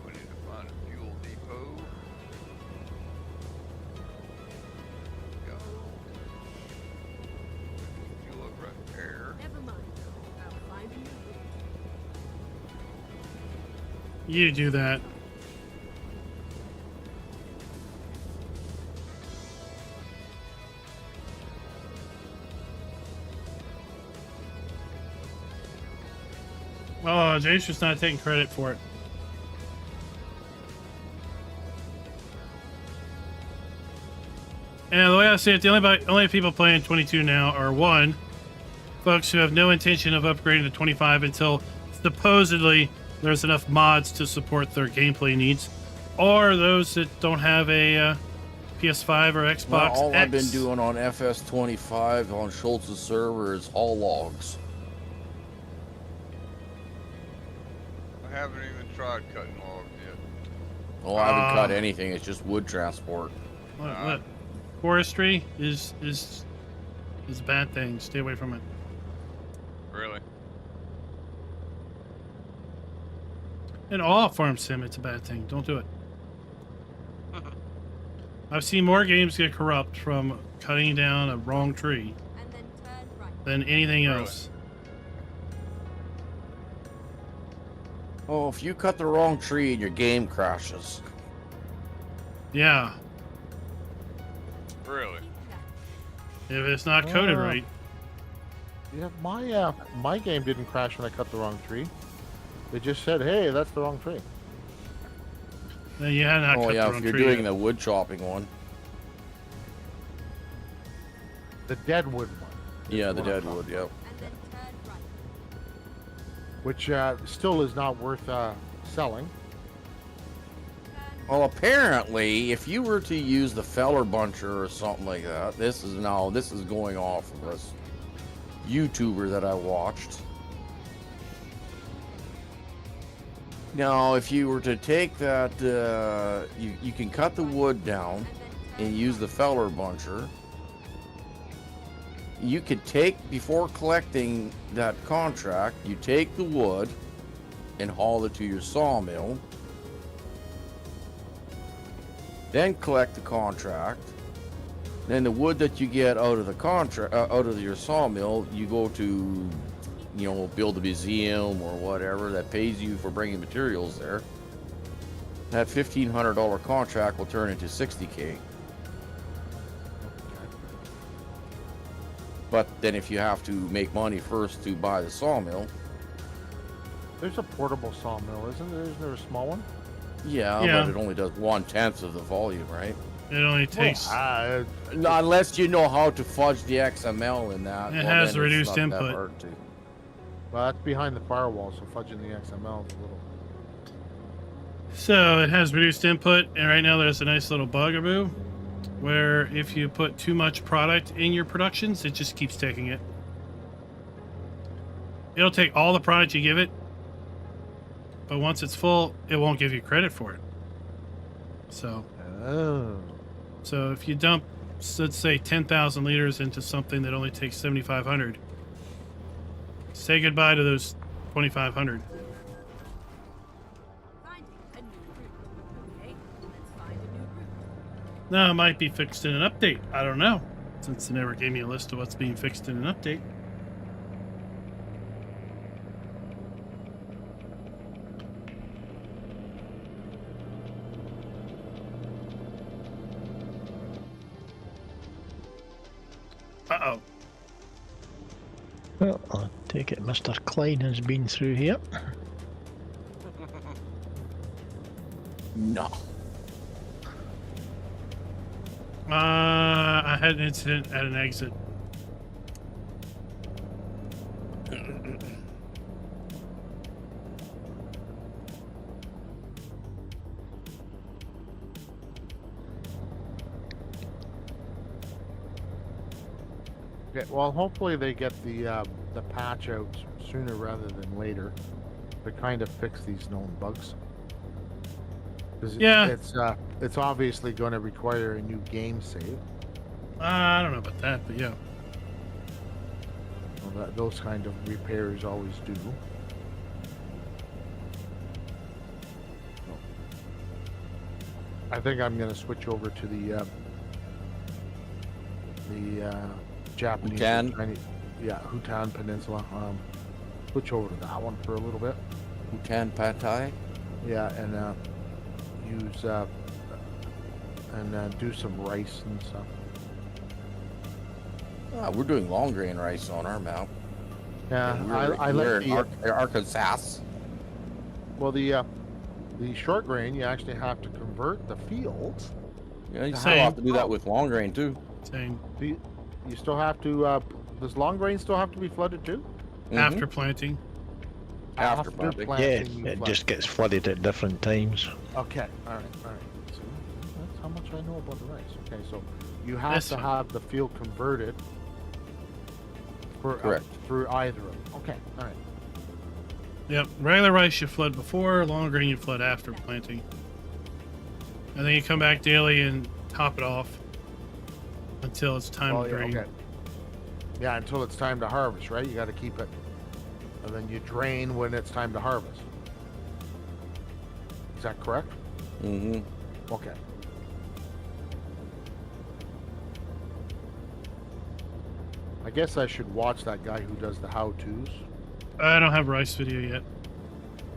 We need to find a fuel depot. Go. Fuel up right there. Never mind. I'll find a new route. You do that. Oh, Jason's not taking credit for it. And the way I see it, the only people playing 22 now are one, folks who have no intention of upgrading to 25 until supposedly there's enough mods to support their gameplay needs, or those that don't have a PS5 or Xbox Well, all X. I've been doing on FS25 on Schultz's server is haul logs. I haven't even tried cutting logs yet. Oh, I haven't cut anything. It's just wood transport. What? Forestry is a bad thing. Stay away from it. Really? In all farm sim, it's a bad thing. Don't do it. I've seen more games get corrupt from cutting down a wrong tree And then turn right. than anything Really? else. Oh, if you cut the wrong tree and your game crashes. Yeah, Really? if it's not coded Oh. right. Yeah, my game didn't crash when I cut the wrong tree. It just said, "Hey, that's the wrong tree." Then you had not Oh cut yeah, the if wrong you're tree. doing the wood chopping one. The deadwood one. Yeah, the What I'm deadwood, talking yep. And then turn right. which still is not worth selling. Well, apparently, if you were to use the feller buncher or something like that, this is going off of this YouTuber that I watched. Now, if you were to take that, you can cut the wood down and use the feller buncher. You could take, before collecting that contract, you take the wood and haul it to your sawmill. Then collect the contract. Then the wood that you get out of the contract, out of your sawmill, you go to, build a museum or whatever that pays you for bringing materials there. That $1,500 contract will turn into $60K. But then if you have to make money first to buy the sawmill. There's a portable sawmill, isn't there? Isn't there a small one? Yeah, Yeah. but it only does 1/10 of the volume, right? It only takes. Unless you know how to fudge the XML in that. It has then it's reduced not that input. hard to. Well, that's behind the firewall, so fudging the XML is a little. So it has reduced input, and right now there's a nice little bugaboo where if you put too much product in your productions, it just keeps taking it. It'll take all the product you give it, but once it's full, it won't give you credit for it. So if you dump, let's say 10,000 liters into something that only takes 7,500, say goodbye to those 2,500. Finding a new route. Okay, let's find a new route. Now, it might be fixed in an update. I don't know, since they never gave me a list of what's being fixed in an update. Uh-oh. Well, I take it Mr. Klein has been through here. No. I had an incident at an exit. Okay, well, hopefully they get the patch out sooner rather than later to kind of fix these known bugs. 'Cause Yeah. it's obviously going to require a new game save. I don't know about that, but yeah. Well, those kind of repairs always do. I think I'm going to switch over to the Japanese, Bhutan? Chinese, Bhutan Peninsula. Switch over to that one for a little bit. Bhutan Pad Thai? Yeah, and use and do some rice and stuff. We're doing long grain rice on our map. Yeah, And I we're like in Arkansas. well the short grain. You actually have to convert the fields. Yeah, you still Same. have to do that with long grain too. Saying You still have to. Does long grain still have to be flooded too? after planting. After planting. Yeah, you it flood. just gets flooded at different times. Okay, all right. So that's how much I know about the rice. Okay, so you have That's to fine. have the field converted for Correct. through either of them. Okay, all right. Yep, regular rice you flood before, long grain you flood after planting. And then you come back daily and top it off until it's time Well, to yeah, drain. okay. Yeah, until it's time to harvest, right? You got to keep it, and then you drain when it's time to harvest. Is that correct? Mm-hmm. Okay. I guess I should watch that guy who does the how-tos. I don't have rice video yet.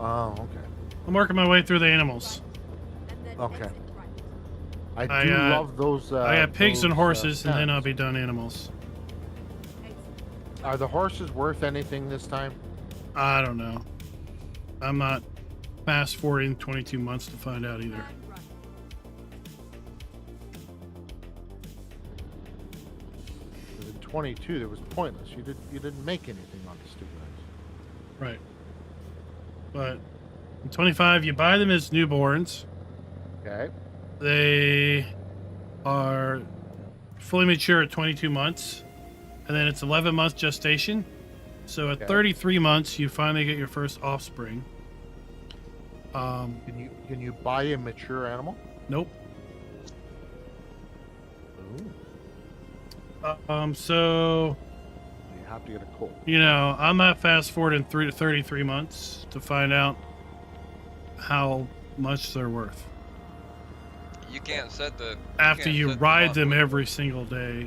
Oh, okay. I'm working my way through the animals. And then Okay. exit right. I I, do uh, love those. I got pigs and those, horses, and then I'll pens. be done animals. Exit. Are the horses worth anything this time? I don't know. I'm not fast forwarding 22 months to find out either. Turn right. 'Cause in 22, it was pointless. You didn't make anything on the stupid ice. Right. But in 25, you buy them as newborns. Okay. They are fully mature at 22 months, and then it's 11 months gestation. So at Okay. 33 months, you finally get your first offspring. Can you buy a mature animal? Nope. Ooh. So You have to get a colt. you know, I'm not fast forwarding 3 to 33 months to find out how much they're worth You can't set the. after can't you set the ride month them with- every single day.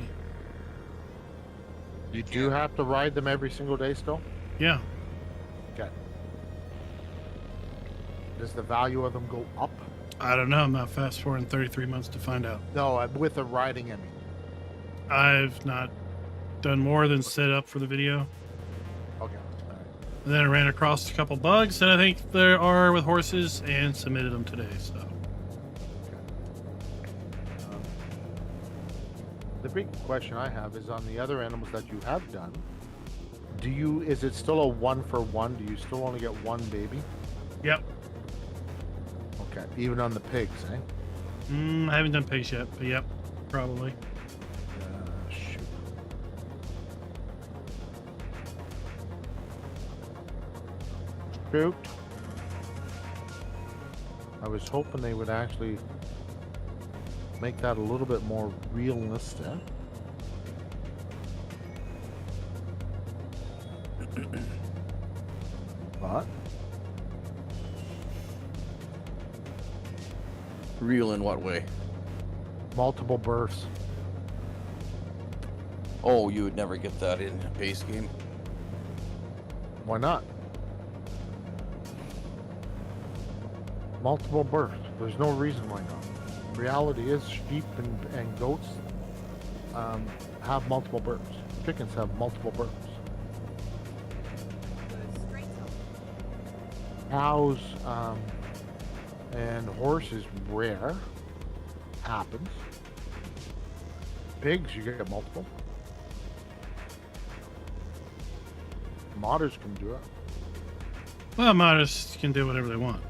You do have to ride them every single day still? Yeah. Okay. Does the value of them go up? I don't know. I'm not fast forwarding 33 months to find out. No, with the riding, I mean. I've not done more than set up for the video. Okay. All right. And then I ran across a couple bugs that I think there are with horses and submitted them today. So The big question I have is on the other animals that you have done. Is it still a 1-for-1? Do you still only get one baby? yep. Okay. Even on the pigs, eh? I haven't done pigs yet, but yep, probably. Shoot. Shoot. I was hoping they would actually make that a little bit more realistic. But Real in what way? multiple births. Oh, you would never get that in a base game. Why not? Multiple births. There's no reason why not. Reality is sheep and goats have multiple births. Chickens have multiple births. Go straight on. Cows and horses rare. Happens. Pigs, you get multiple. Modders can do it. Well, modest can do whatever they want,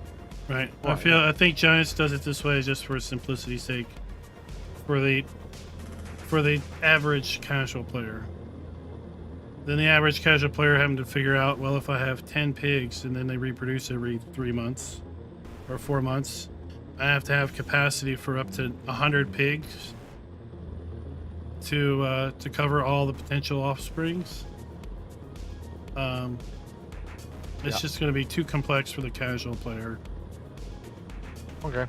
right? Right, I think Giants does it this way just for simplicity's sake, for the average casual player. Then the average casual player having to figure out, well, if I have 10 pigs and then they reproduce every 3 months or 4 months, I have to have capacity for up to 100 pigs to cover all the potential offsprings. It's Yeah. just going to be too complex for the casual player. Okay.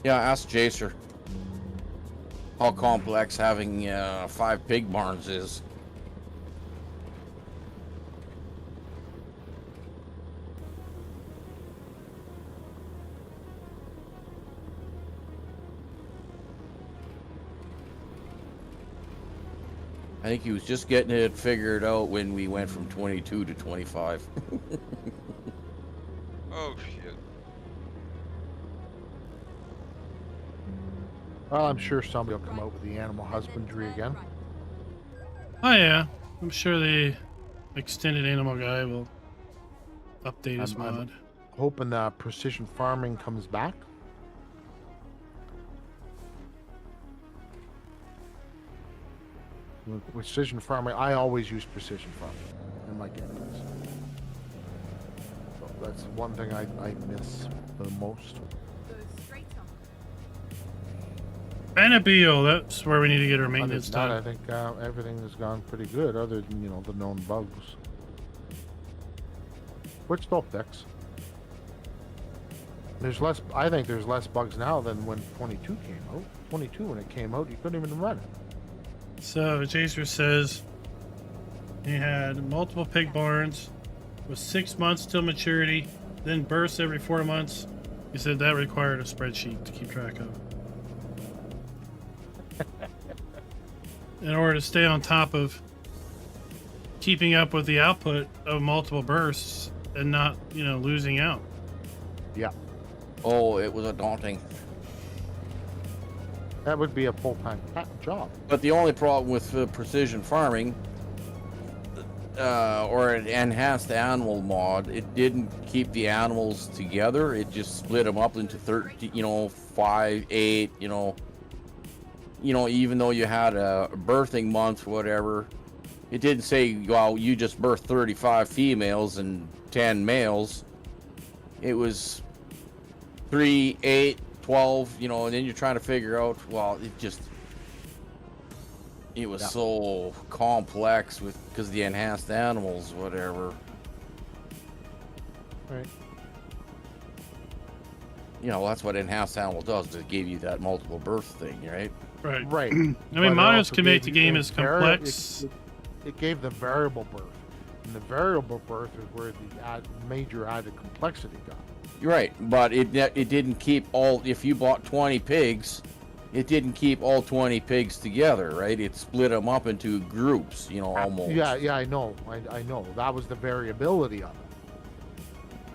Yeah, ask Jacer how complex having 5 pig barns is. I think he was just getting it figured out when we went from 22 to 25. Oh shit. Well, I'm sure somebody will come out with the animal husbandry again. Oh yeah, I'm sure the extended animal guy will update his I'm- mod. Hoping precision farming comes back. With precision farming, I always use precision farming in my games. So that's one thing I miss the most. Go straight on. Annabelle, that's where we need to get our Other maintenance than that, I done. think everything has gone pretty good, other than the known bugs, which they'll fix. There's less. I think there's less bugs now than when 22 came out. 22, when it came out, you couldn't even run it. So Jacer says he had multiple pig barns with 6 months till maturity, then bursts every 4 months. He said that required a spreadsheet to keep track of. In order to stay on top of keeping up with the output of multiple bursts and not, losing out. Yeah, Oh, it was a daunting. that would be a full-time job. But the only problem with precision farming, or an enhanced animal mod, it didn't keep the animals together. It just split them up into 13, 5, 8, even though you had a birthing month, whatever, it didn't say, well, you just birthed 35 females and 10 males. It was 3, 8, 12, and then you're trying to figure out, well, it was so complex because the enhanced animals, whatever. Right. That's what enhanced animal does. It gave you that multiple birth thing, right? Right. Right. I mean, But it modders also can make gave the you game a as complex. It gave the variable birth, and the variable birth is where the major added complexity got. You're right, but it didn't keep all. If you bought 20 pigs, it didn't keep all 20 pigs together, right? It split them up into groups, almost. Yeah, I know. I know. That was the variability of it.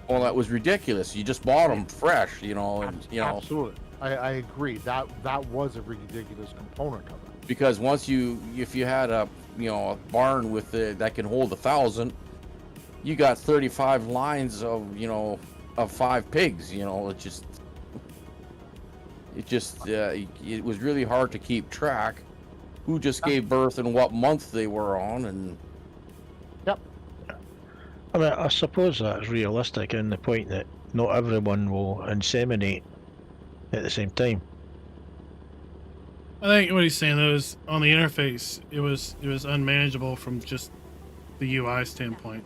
Well, that was ridiculous. You just bought them fresh, and Absolutely. I agree. That was a ridiculous component of it. because if you had a barn with that can hold 1,000, you got 35 lines of 5 pigs. It was really hard to keep track who just gave birth and what month they were on, and Yep. I mean, I suppose that's realistic in the point that not everyone will inseminate at the same time. I think what he's saying though is on the interface, it was unmanageable from just the UI standpoint.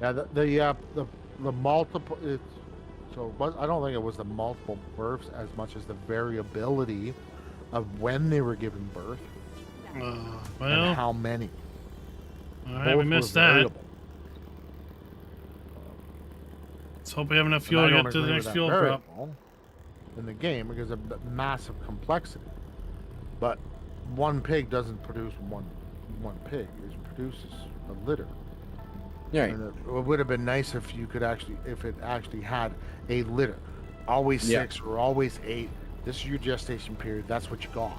Yeah, the multiple. I don't think it was the multiple births as much as the variability of when they were given birth and Well, how many. all right, we Both were missed that. variable. Let's hope we have enough And fuel I to don't get to the agree next with that fuel drop. variable in the game because of the massive complexity. But one pig doesn't produce one pig; it produces a litter. yeah, And it would have been nice if it actually had a litter, always Yeah. 6 or always 8. This is your gestation period. That's what you got.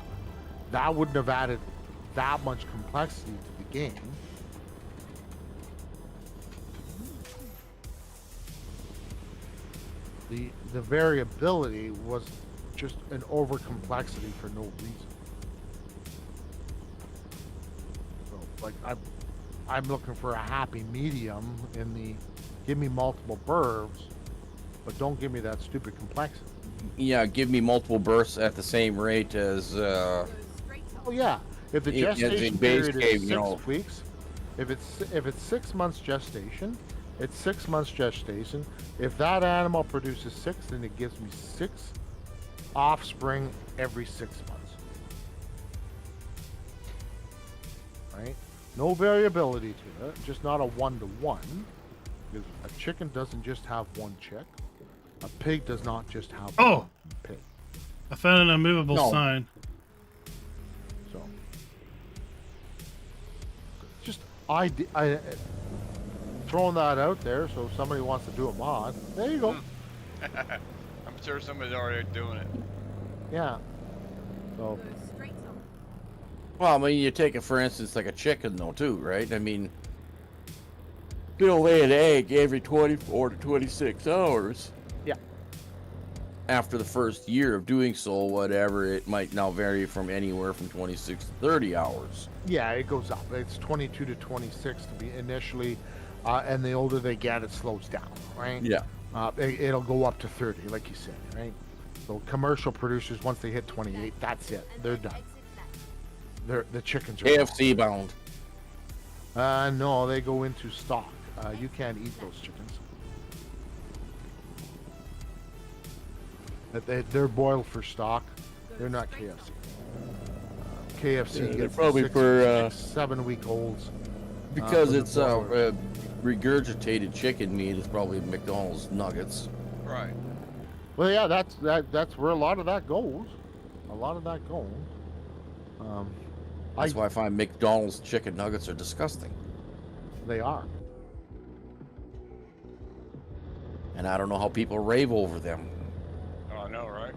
That wouldn't have added that much complexity to the game. The variability was just an over complexity for no reason. So, like I'm looking for a happy medium in the give me multiple births, but don't give me that stupid complexity. yeah. Give me multiple births at the same rate as Oh yeah, if the As in gestation base period game, is 6 weeks, if it's 6 months gestation, it's 6 months gestation. If that animal produces 6, then it gives me 6 offspring every 6 months. Right? No variability to it, just not a 1-to-1. Because a chicken doesn't just have one chick. A pig does not just have Oh! one pig. I found an unmovable No. sign. So, just throwing that out there. So if somebody wants to do a mod, there you go. I'm sure somebody's already doing it. Yeah. So Goes straight on. well. I mean, you take it for instance like a chicken though too, right? I mean, it'll lay an egg every 24 to 26 hours. Yeah. After the first year of doing so, whatever, it might now vary from anywhere from 26 to 30 hours. yeah, it goes up. It's 22 to 26 to be initially, and the older they get, it slows down. Right. Yeah. It'll go up to 30, like you said. Right. So commercial producers, once they hit 28, that's it. They're done. The chickens are gone. KFC bound. No, they go into stock. You can't eat those chickens. They're boiled for stock. They're not KFC. KFC Yeah, they're gets probably six, for, 7 week olds. Because for the it's broilers. regurgitated chicken meat. It's probably McDonald's nuggets. Right. Well, yeah, that's where a lot of that goes. A lot of that goes. That's why I find McDonald's chicken nuggets are disgusting. They are. And I don't know how people rave over them. Oh, I know, right?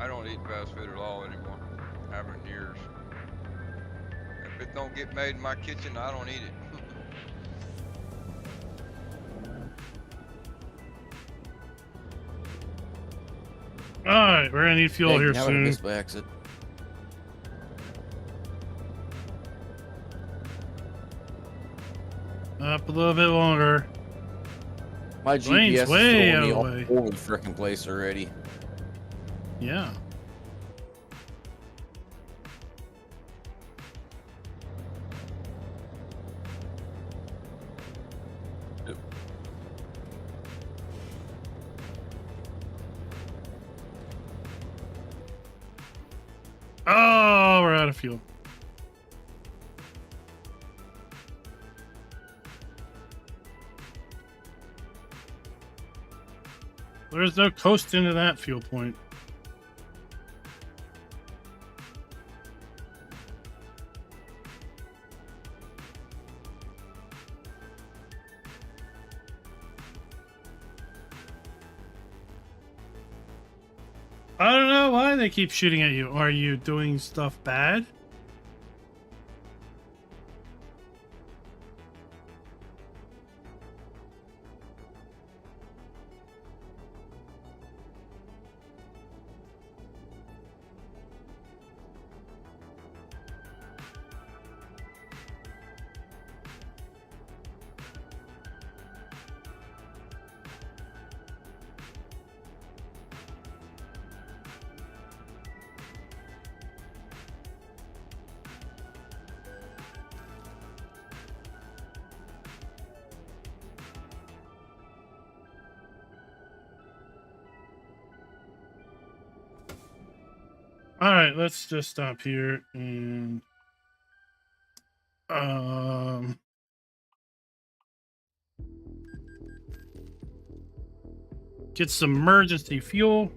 I don't eat fast food at all anymore. Haven't in years. If it don't get made in my kitchen, I don't eat it. All right, we're gonna need fuel Dang, here how did I soon. miss by exit? Up a little bit longer. My Lane's GPS is way throwing me out all of the way. over the frickin' place already. Yeah. Oh, we're out of fuel. There's no coasting to that fuel point. I don't know why they keep shooting at you. Are you doing stuff bad? All right, let's just stop here and get some emergency fuel.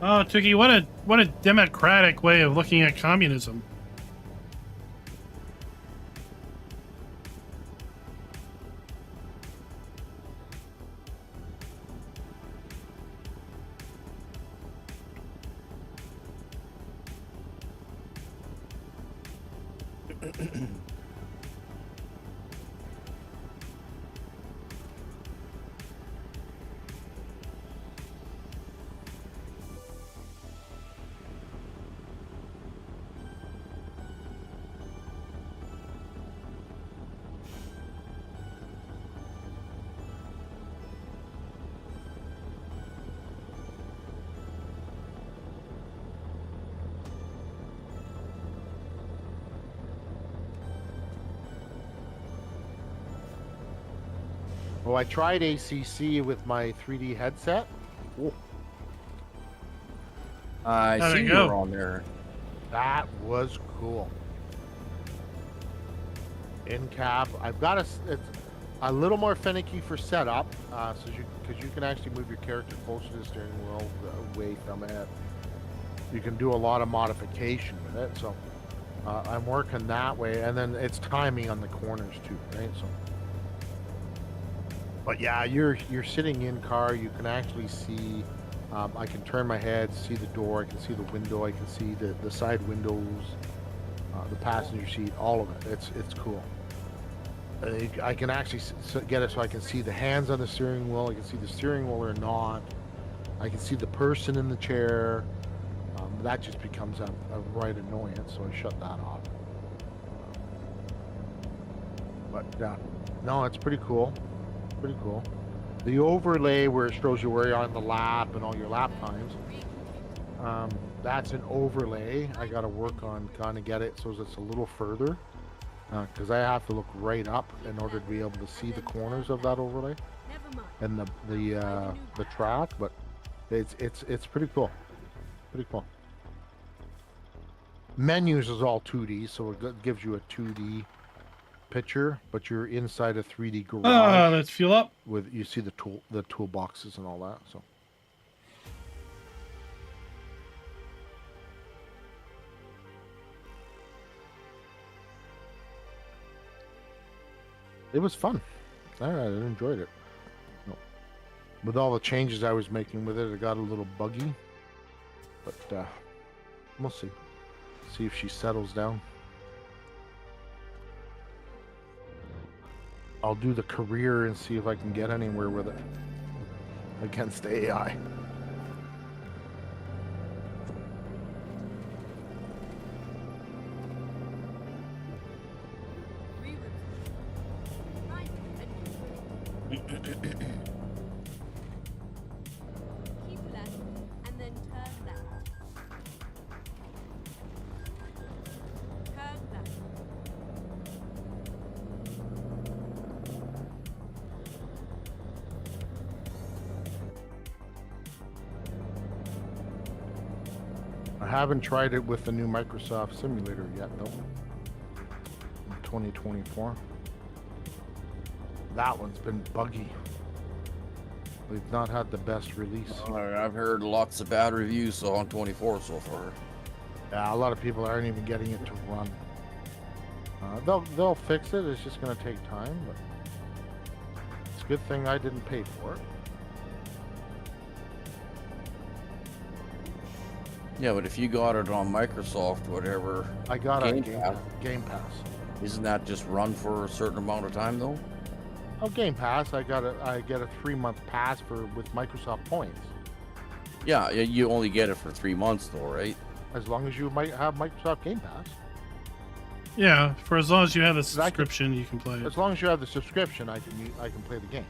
Oh, Tookie, what a democratic way of looking at communism. Well, I tried ACC with my 3D headset. I How'd see it you go? were on there. That was cool. In cab, I've got it's a little more finicky for setup, because you can actually move your character closer to the steering wheel, away from it. You can do a lot of modification with it, so I'm working that way, and then it's timing on the corners too, right? So, but yeah, you're sitting in car. You can actually see. I can turn my head, see the door. I can see the window. I can see the side windows, the passenger seat, all of it. It's cool. I can actually get it so I can see the hands on the steering wheel. I can see the steering wheel or not. I can see the person in the chair. That just becomes a right annoyance, so I shut that off. But no, it's pretty cool. Pretty cool. The overlay where it shows you where you're on the lap and all your lap times. That's an overlay. I got to work on kind of get it so it's a little further, because I have to look right up in order to be able to see the corners of that overlay. Never for mine. and the track, but it's pretty cool. Pretty cool. Menus is all 2D, so it gives you a 2D picture, but you're inside a 3D garage Let's fuel up. with you see the toolboxes and all that. So it was fun. I enjoyed it. With all the changes I was making with it, it got a little buggy, but we'll see. See if she settles down. I'll do the career and see if I can get anywhere with it against AI. Reroute. Right, and keep left, and then turn left. Turn left. I haven't tried it with the new Microsoft Simulator yet, though. In 2024. That one's been buggy. We've not had the best release. I've heard lots of bad reviews on 24 so far. Yeah, a lot of people aren't even getting it to run. They'll fix it. It's just going to take time, but it's a good thing I didn't pay for it. Yeah, but if you got it on Microsoft, whatever, I got it on Game Pass. Game Pass. isn't that just run for a certain amount of time though? Oh, Game Pass. I get a 3-month pass with Microsoft points. Yeah, you only get it for 3 months though, right? As long as you might have Microsoft Game Pass. Yeah, for as long as you have a I can- subscription, you can play it. As long as you have the subscription, I can play the game.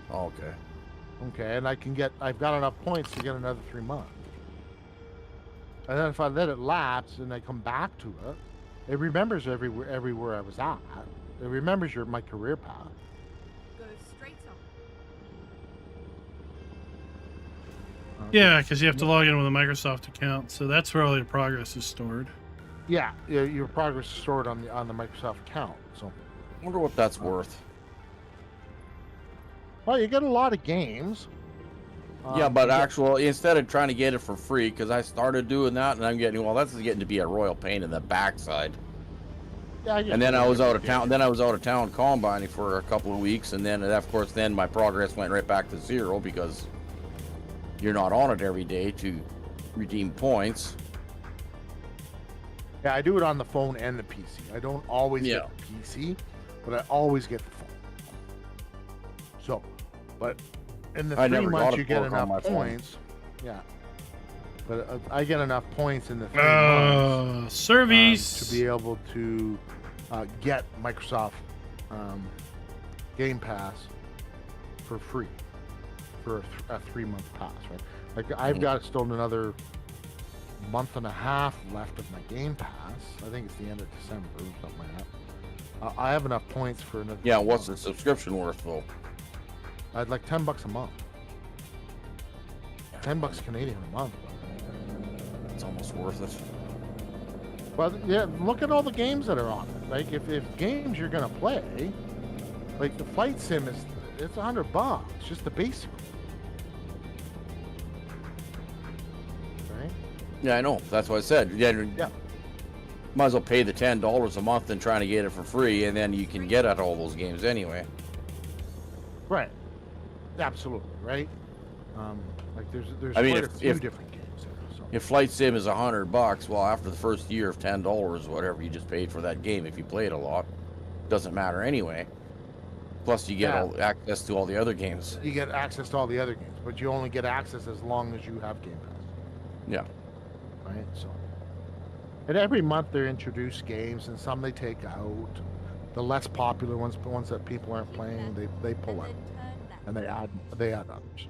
Oh, okay. Okay, and I've got enough points to get another 3 months. And then if I let it lapse and I come back to it, it remembers everywhere I was at. It remembers my career path. Go straight on. Yeah, because you have to log in with a Microsoft account, so that's where all your progress is stored. Yeah, your progress is stored on the Microsoft account. So, I wonder what that's worth. well, you get a lot of games. Yeah, but you get- actual instead of trying to get it for free, because I started doing that, and I'm getting that's getting to be a royal pain in the backside. yeah, I just And then do I it was every out of day. town. Then I was out of town combining for a couple of weeks, and then of course then my progress went right back to zero because you're not on it every day to redeem points. Yeah, I do it on the phone and the PC. I don't always Yeah. get the PC, but I always get the phone. So, but in the I 3 never got months it you get work on my enough phone. points. Yeah. But I get enough points in the 3 months Service. to be able to get Microsoft Game Pass for free for a 3-month pass, right? Like I've got still another month and a half left of my Game Pass. I think it's the end of December or something like that. I have enough points for another. Yeah, 3 what's the months. subscription worth though? I'd like $10 a month. $10 Canadian a month. It's almost worth it. But yeah, look at all the games that are on it. Like if games you're gonna play, like the flight sim it's $100, just the basic. Right? Yeah, I know. That's what I said. Yeah. Yeah. Might as well pay the $10 a month than trying to get it for free, and then you can get at all those games anyway. Right. Absolutely. Right. Like there's I mean, quite if- a few if- different games there. So. If Flight Sim is $100, well, after the first year of $10, whatever you just paid for that game, if you play it a lot, doesn't matter anyway. Plus, you get Yeah. all access to all the other games. You get access to all the other games, but you only get access as long as you have Game Pass. Yeah. Right. So. And every month they introduce games, and some they take out. The less popular ones, the ones that people aren't playing, they pull And out, then turn left. and they add others.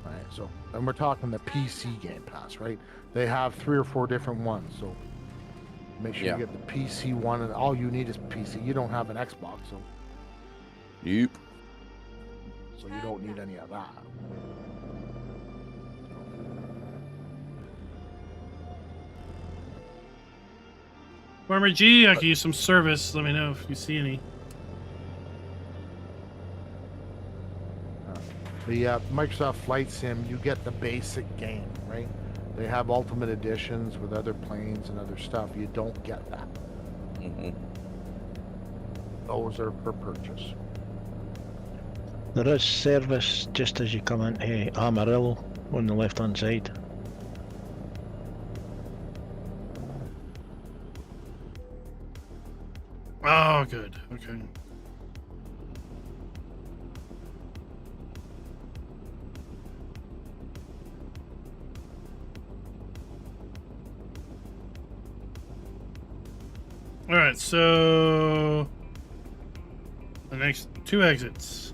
Right. So, and we're talking the PC Game Pass, right? They have 3 or 4 different ones, so make sure Yeah. you get the PC one, and all you need is PC. You don't have an Xbox, so Yep. so you don't need any of that. Farmer G, I could use some service. Let me know if you see any. The Microsoft Flight Sim, you get the basic game, right? They have Ultimate Editions with other planes and other stuff. You don't get that. Mm-hmm. Those are for purchase. There is service just as you come into Amarillo on the left hand side. Oh, good. Okay. All right, so the next 2 exits.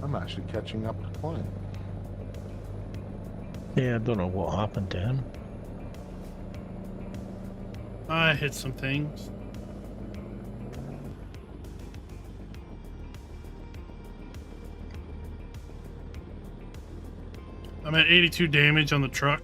I'm actually catching up to Klein. Yeah, I don't know what happened to him. I hit some things. I'm at 82 damage on the truck.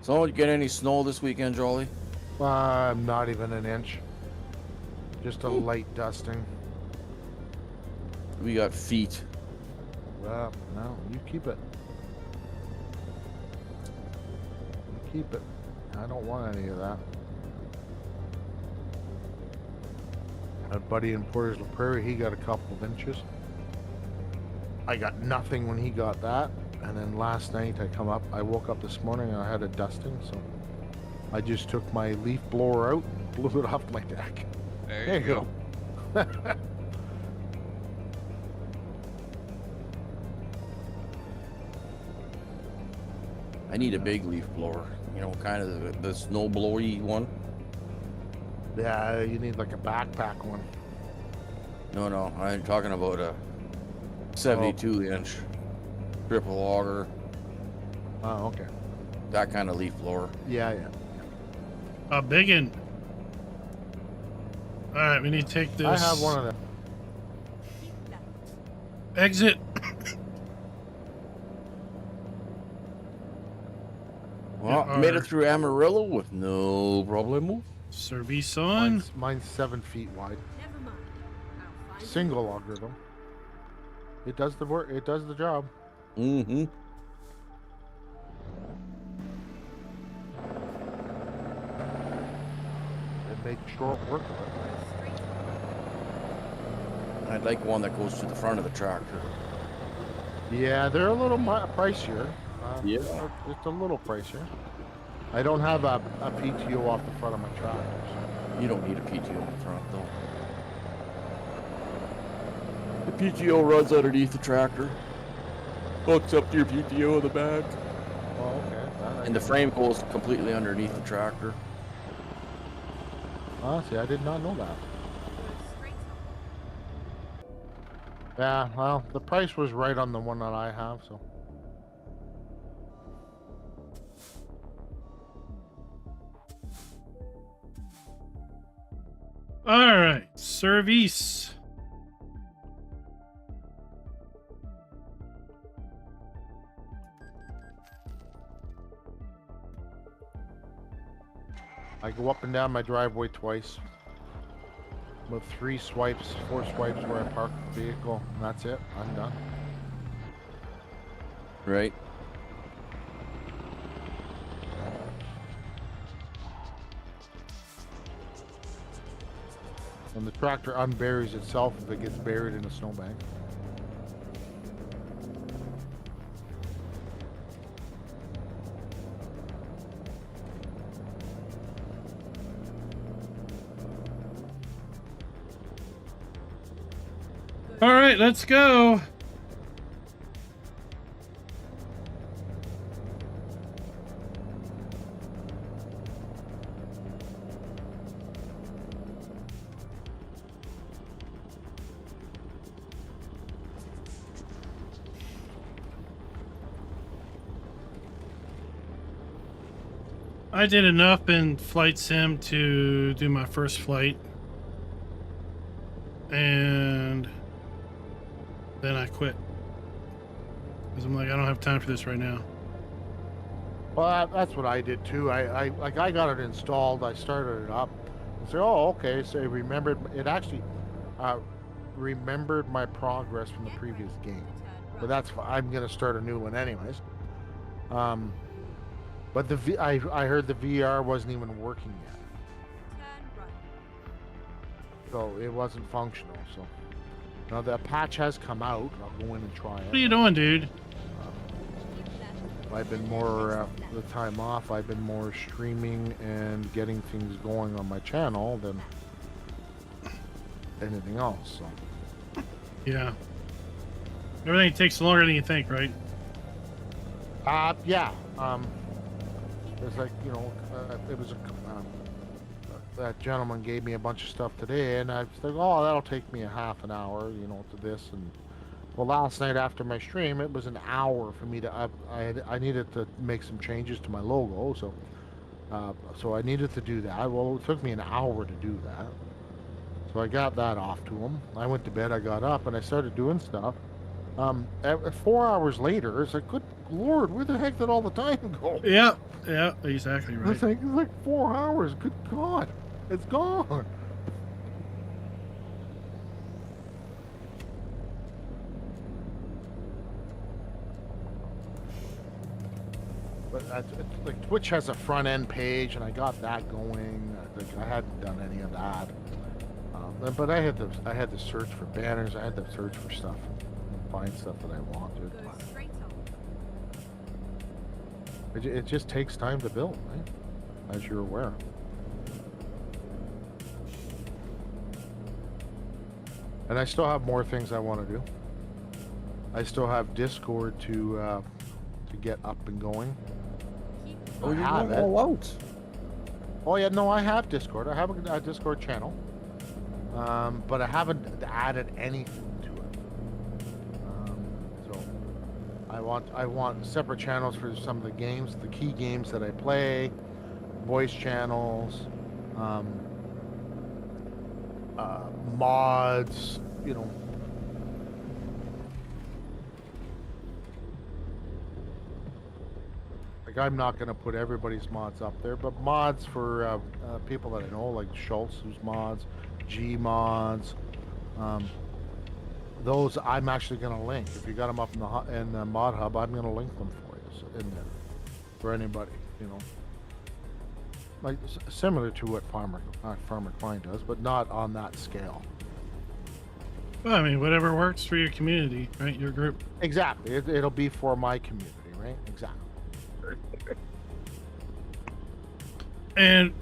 So, you get any snow this weekend, Jolly? Not even an inch. Just a light dusting. We got feet. Well, no, you keep it. You keep it. I don't want any of that. My buddy in Porter's La Prairie, he got a couple of inches. I got nothing when he got that. And then last night I woke up this morning and I had a dusting, so I just took my leaf blower out and blew it off my deck. There you go. I need a big leaf blower. You know, kind of the snow blowy one. Yeah, you need like a backpack one. No, I'm talking about a 72-inch triple auger. Oh, okay. That kind of leaf blower. Yeah. A biggin. All right, we need to take this. I have one of them. Keep left. Exit. Well, Yeah, made it through Amarillo with no problem. Service on. Mine's 7 feet wide. Never mind. I'll find Single auger though. It does the work. It does the job. Mm-hmm. It makes short work of it. Straight. I'd like one that goes to the front of the tractor. Yeah, they're a little pricier. Yeah. It's a little pricier. I don't have a PTO off the front of my tractor. You don't need a PTO in the front, though. The PTO runs underneath the tractor. Hooks up to your PTO in the back. Oh, okay. And the frame goes completely underneath the tractor. See, I did not know that. Go straight on. Yeah, well, the price was right on the one that I have, so. All right, service. I go up and down my driveway twice. With 3 swipes, 4 swipes where I park the vehicle, and that's it. I'm done. Right. When the tractor unburies itself, if it gets buried in a snowbank. All right, let's go. I did enough in Flight Sim to do my first flight. And then I quit. Because I'm like, I don't have time for this right now. Well, that's what I did too. I got it installed. I started it up. And said, oh, okay. So it remembered. It actually remembered my progress from the previous game. But that's fine. I'm gonna start a new one anyways. But I heard the VR wasn't even working yet, Turn right. so it wasn't functional. So now the patch has come out. I'll go in and try it. What are you doing, dude? Keep left. I've been more the time off. I've been more streaming and getting things going on my channel than anything else. So Yeah. Everything takes longer than you think, right? yeah. It's like, you know, it was that gentleman gave me a bunch of stuff today, and I was like, oh, that'll take me a half an hour, you know, to this. And well, last night after my stream, it was an hour for me to I needed to make some changes to my logo, so I needed to do that. Well, it took me an hour to do that, so I got that off to him. I went to bed, I got up, and I started doing stuff. 4 hours later, it's like, good Lord, where the heck did all the time go? Yeah, yeah, exactly right. It's like 4 hours. Good God, it's gone. But like Twitch has a front end page, and I got that going. I hadn't done any of that. But I had to search for banners. I had to search for stuff, and find stuff that I wanted. Go straight on. It just takes time to build, right? As you're aware. And I still have more things I want to do. I still have Discord to get up and going. Keep Oh, I you're have going it. all out. Oh yeah, no, I have Discord. I have a Discord channel, but I haven't added anything to it. So I want separate channels for some of the games, the key games that I play, voice channels, mods, you know. Like, I'm not going to put everybody's mods up there, but mods for people that I know, like Schultz, who's mods, G mods, those I'm actually going to link. If you got them up in the mod hub, I'm going to link them for you, so in there for anybody, you know. Like similar to what Farmer Klein does, but not on that scale. Well, I mean, whatever works for your community, right? Your group. Exactly. It'll be for my community, right? Exactly. And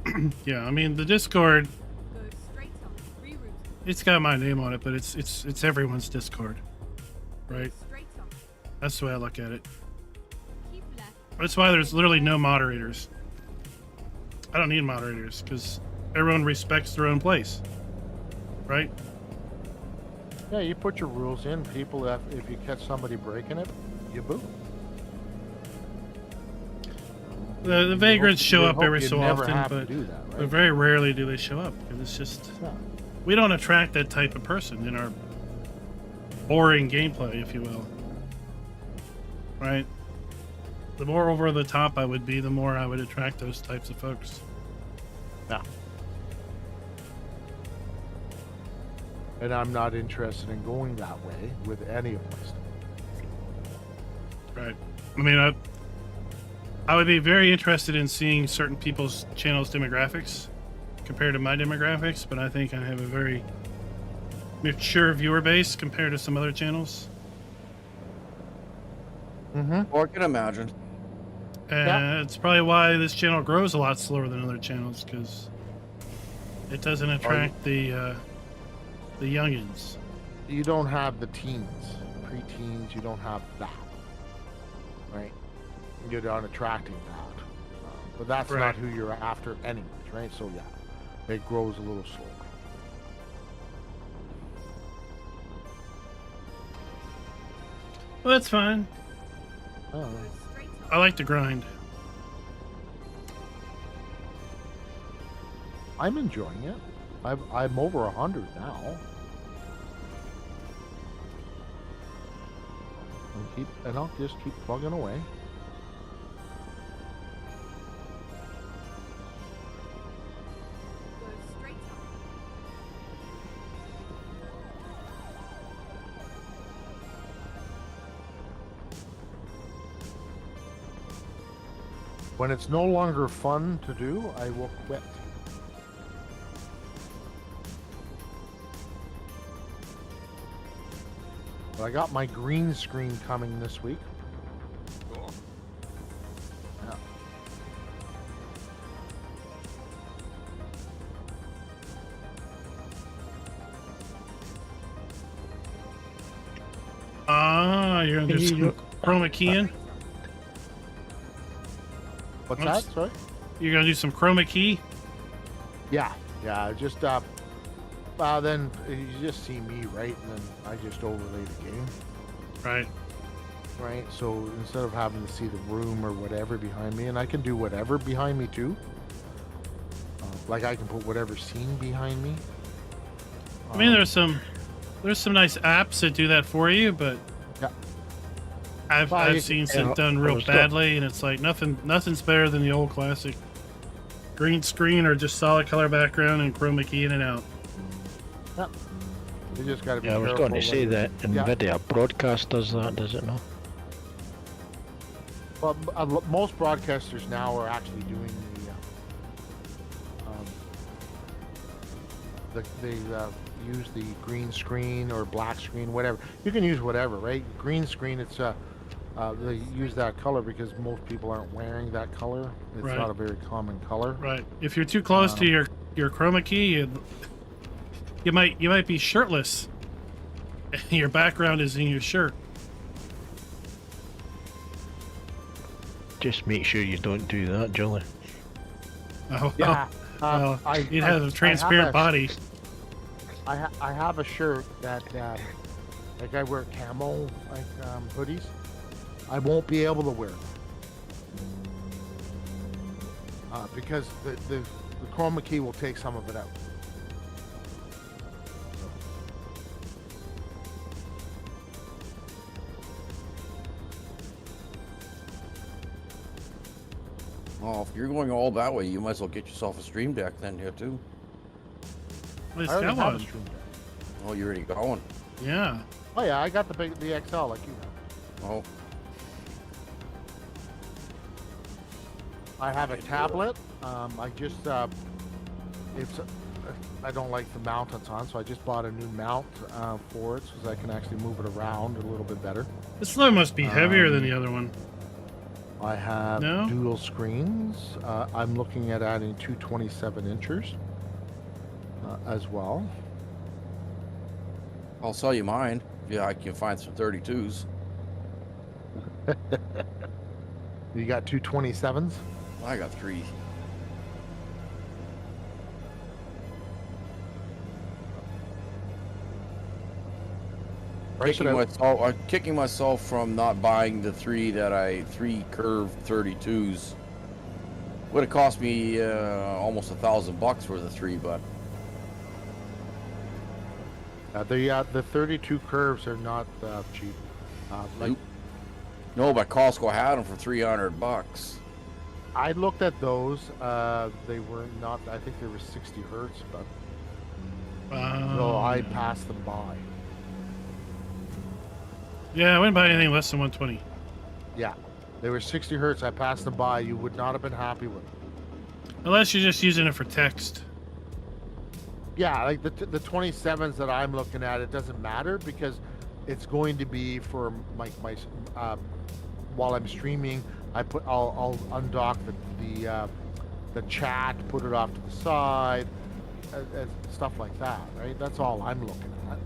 yeah, I mean, the Discord, Go straight on. Reroute. it's got my name on it, but it's everyone's Discord, right? Straight on. That's the way I look at it. Keep left. That's why there's literally no moderators. I don't need moderators because everyone respects their own place, right? Yeah, you put your rules in. People, if you catch somebody breaking it, you boo. The vagrants show You up hope every you so never often, have to but do that, right? very rarely do they show up because it's just Yeah. we don't attract that type of person in our boring gameplay, if you will. Right? The more over the top I would be, the more I would attract those types of folks. Yeah. And I'm not interested in going that way with any of my stuff. Right. I mean, I would be very interested in seeing certain people's channels demographics compared to my demographics, but I think I have a very mature viewer base compared to some other channels. Mm-hmm. Or I can imagine. And it's probably why this channel grows a lot slower than other channels, because it doesn't attract the youngins. You don't have the teens, pre-teens. You don't have that, right? You're not attracting that, but that's Right. not who you're after, anyways, right? So yeah, it grows a little slower. Well, that's fine. Oh. Go straight up. I like to grind. I'm enjoying it. I'm over 100 now. And I'll just keep plugging away. Go straight up. When it's no longer fun to do, I will quit. But I got my green screen coming this week. Cool. Yeah. Ah, you're gonna do Can you some chroma keying? What's Oops. that? Sorry? You're gonna do some chroma key? Yeah. Just then you just see me, right? And then I just overlay the game, Right. right? So instead of having to see the room or whatever behind me, and I can do whatever behind me too. Like I can put whatever scene behind me. I mean, there's some nice apps that do that for you, but Yeah. I've Well, you- seen some yeah, done real understood. badly, and it's like nothing's better than the old classic green screen or just solid color background and chroma key in and out. You just got to be Yeah, I was careful. going to say that Yeah. NVIDIA broadcast does that, does it not? Well, most broadcasters now are actually doing they use the green screen or black screen, whatever. You can use whatever, right? Green screen, it's they use that color because most people aren't wearing that color. It's Right. not a very common color. Right. If you're too close to your chroma key, you might be shirtless. Your background is in your shirt. Just make sure you don't do that, Julie. Oh, Yeah. well, it has a transparent body. I have a shirt that like I wear camo hoodies. I won't be able to wear them because the chroma key will take some of it out. Oh, if you're going all that way, you might as well get yourself a stream deck then here too. Well, it's I already got have a one. stream deck. Oh, you're already going. Yeah. Oh yeah, I got the XL like you have. Oh, I have a tablet. I just it's I don't like the mount it's on, so I just bought a new mount for it so I can actually move it around a little bit better. This one must be heavier than the other one. I have No? dual screens. I'm looking at adding two 27 inchers as well. I'll sell you mine. Yeah, I can find some 32s. You got two 27s? I got 3. Kicking myself from not buying the 3 curved 32s. Would have cost me almost $1,000 for the 3, but The 32 curves are not cheap. Nope. No, but Costco had them for $300. I looked at those. They were not. I think they were 60 hertz, but no, I passed them by. Yeah, I wouldn't buy anything less than 120. Yeah, they were 60 hertz. I passed them by. You would not have been happy with them. Unless you're just using it for text. Yeah, like the 27s that I'm looking at, it doesn't matter because it's going to be for my while I'm streaming. I'll undock the chat, put it off to the side, stuff like that, right? That's all I'm looking at.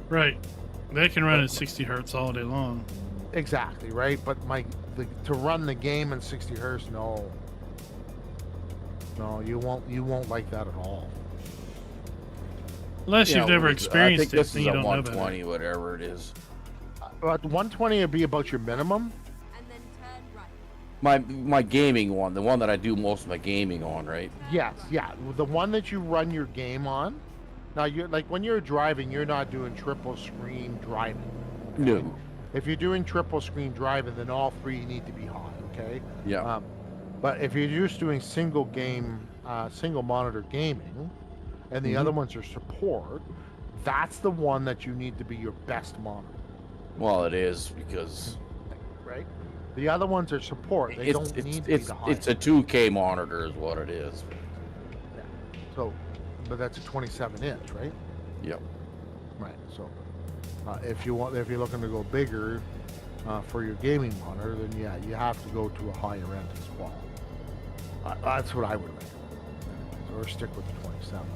Right. They can run But- at 60 hertz all day long. Exactly, right? But to run the game in 60 hertz, no, you won't like that at all. Unless You you've know, never I experienced think it, this then is you a don't know about 120, it. whatever it is. But 120 would be about your minimum. And then turn right. My gaming one, the one that I do most of my gaming on, right? Yes, yeah, the one that you run your game on. Now you're like when you're driving, you're not doing triple screen driving. Okay? No. If you're doing triple screen driving, then all three need to be high. Okay. Yeah. But if you're just doing single monitor gaming, and the other ones are support, that's the one that you need to be your best monitor. Well, it is because Right. The other ones are support. They don't need to be the highest. it's a 2K monitor is what it is. Yeah. So, but that's a 27 inch, right? Yep. Right. So, if you're looking to go bigger for your gaming monitor, then yeah, you have to go to a higher end as well. That's what I would recommend. So, or stick with the 27.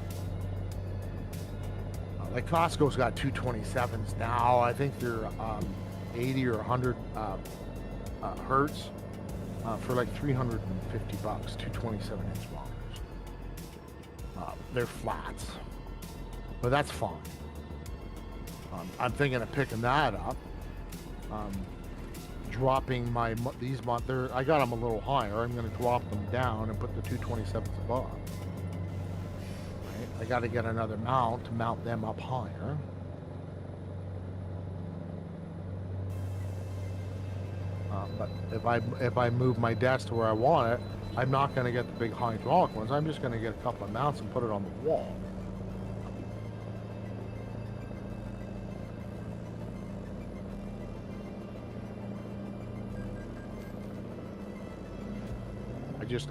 Like Costco's got 227s now. I think they're 80 or 100 hertz for like $350. 227 inch monitors. They're flats, but that's fine. I'm thinking of picking that up. Dropping these monitors. I got them a little higher. I'm going to drop them down and put the 227s above. Right? I got to get another mount to mount them up higher. But if I move my desk to where I want it, I'm not going to get the big hydraulic ones. I'm just going to get a couple of mounts and put it on the wall.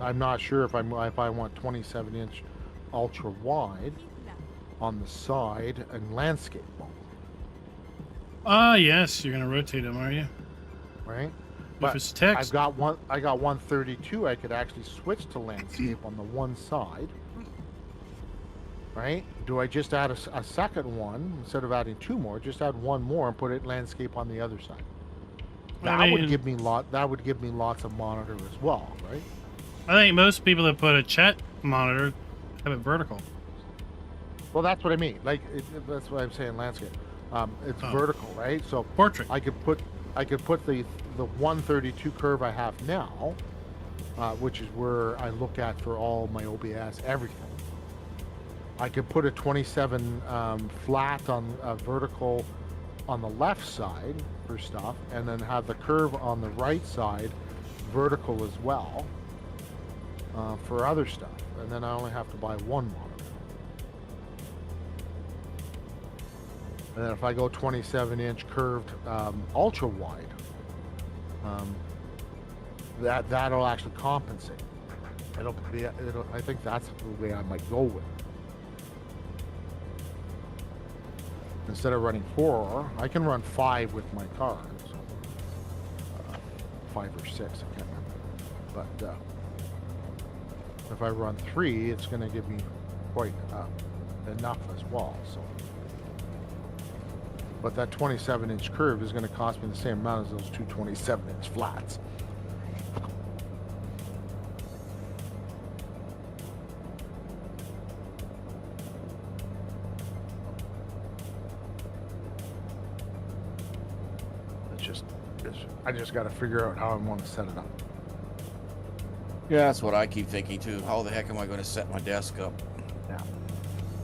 I'm not sure if I want 27 inch ultra wide Keep left. on the side and landscape mode, Ah, yes, you're gonna rotate them, are you? right? If it's text, I got 132. I could actually switch to landscape on the one side, right? Do I just add a second one instead of adding two more? Just add one more and put it landscape on the other side. That would give me lots of monitor as well, right? I think most people that put a chat monitor have it vertical. Well, that's what I mean. Like that's what I'm saying. Landscape. It's Oh. vertical, right? So Portrait. I could put the 132 curve I have now, which is where I look at for all my OBS, everything. I could put a 27 flat on vertical on the left side for stuff, and then have the curve on the right side vertical as well for other stuff. And then I only have to buy one monitor. And then if I go 27 inch curved ultra wide, that'll actually compensate. I think that's the way I might go with it. Instead of running 4, I can run 5 with my cards. 5 or 6, I can't remember. But if I run 3, it's going to give me quite enough as well. So, but that 27 inch curve is going to cost me the same amount as those two 27 inch flats. I just got to figure out how I want to set it up. Yeah, that's what I keep thinking too. How the heck am I going to set my desk up? Yeah.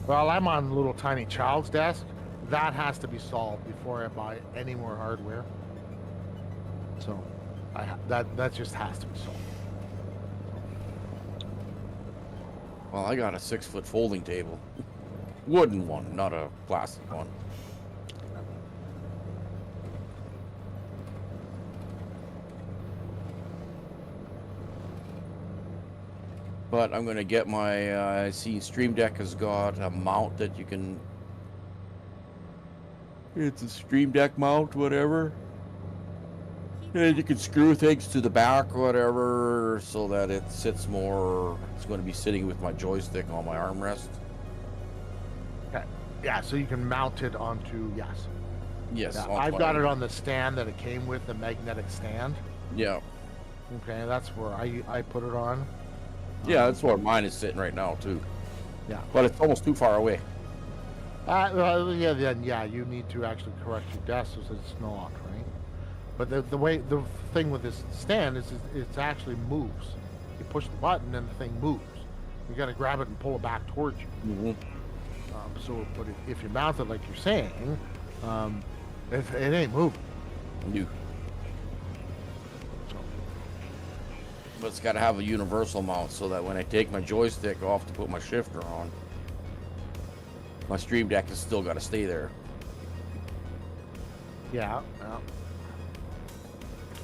Well, I'm on a little tiny child's desk. That has to be solved before I buy any more hardware. So, that just has to be solved. Well, I got a 6-foot folding table, wooden one, not a plastic one. But I'm gonna get my. I see Stream Deck has got a mount that you can. It's a Stream Deck mount, whatever. And you can screw things to the back, whatever, so that it sits more. It's going to be sitting with my joystick on my armrest. Okay. Yeah, so you can mount it onto, yes. Yes, Yeah, onto I've my got it armrest. on the stand that it came with, the magnetic stand. Yeah, Okay, that's where I put it on. yeah, that's where mine is sitting right now too. Yeah. But it's almost too far away. Yeah, then yeah, you need to actually correct your desk so it's not, right? But the thing with this stand is it actually moves. You push the button and the thing moves. You got to grab it and pull it back towards you. Mm-hmm. But if you mount it like you're saying, it ain't moving. New. So, But it's got to have a universal mount so that when I take my joystick off to put my shifter on, my Stream Deck has still got to stay there. yeah.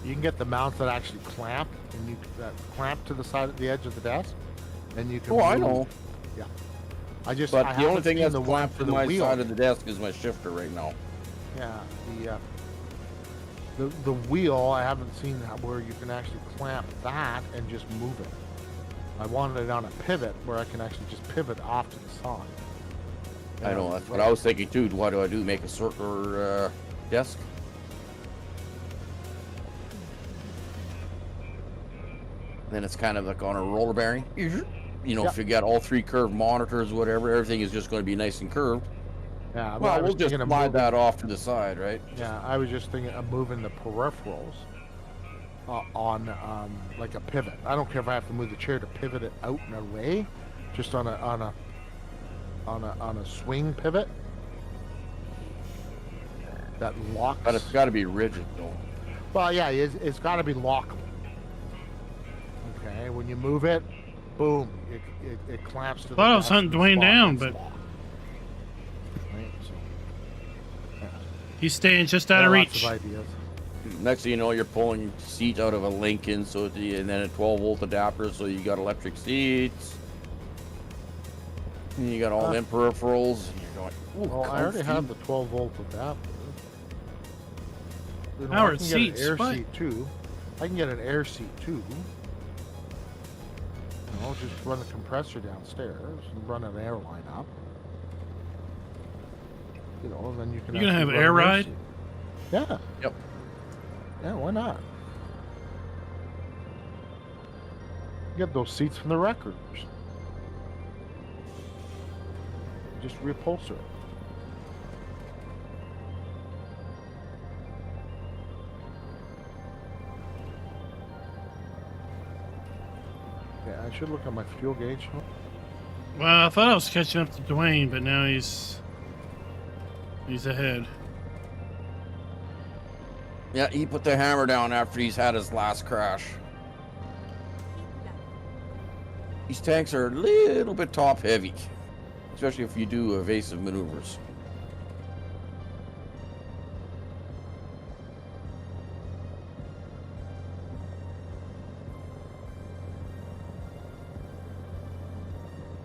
You can get the mounts that actually clamp, and you clamp to the side of the edge of the desk, and you can. Oh, I move. know. Yeah. I just. But I the only haven't thing seen that's the one clamped for to the my wheel. side of the desk is my shifter right now. Yeah. The wheel. I haven't seen where you can actually clamp that and just move it. I wanted it on a pivot where I can actually just pivot off to the side. I know, that's what I was thinking too. What do I do? Make a circular desk? Then it's kind of like on a roller bearing. You know, if you got all three curved monitors, whatever, everything is just going to be nice and curved. Yeah. Well, I was we'll just thinking of slide moving- that off to the side, right? Yeah, I was just thinking of moving the peripherals on like a pivot. I don't care if I have to move the chair to pivot it out and away, just on a swing pivot that locks. But it's got to be rigid, though. Well, yeah, it's got to be lockable. Okay, when you move it, boom, it clamps to the. Thought I was desk hunting and the Dwayne spot down, gets but- locked. Right, so, yeah. He's staying just out Yeah, of lots reach. of ideas. Next thing you know, you're pulling seat out of a Lincoln, and then a 12-volt adapter, so you got electric seats. And you got all them peripherals, and you're going, ooh, Well, I already comfy. have the 12-volt adapter. You know, Howard, I can get seats, an air what? seat too. I can get an air seat too. You know, just run the compressor downstairs and run an air line up. You know, and then you can. You gonna actually have run air an ride? seat. Yeah. Yep. Yeah, why not? Get those seats from the records. Just reupholster it. Yeah, I should look at my fuel gauge. Well, I thought I was catching up to Dwayne, but now he's ahead. Yeah, he put the hammer down after he's had his last crash. Keep left. These tanks are a little bit top heavy, especially if you do evasive maneuvers.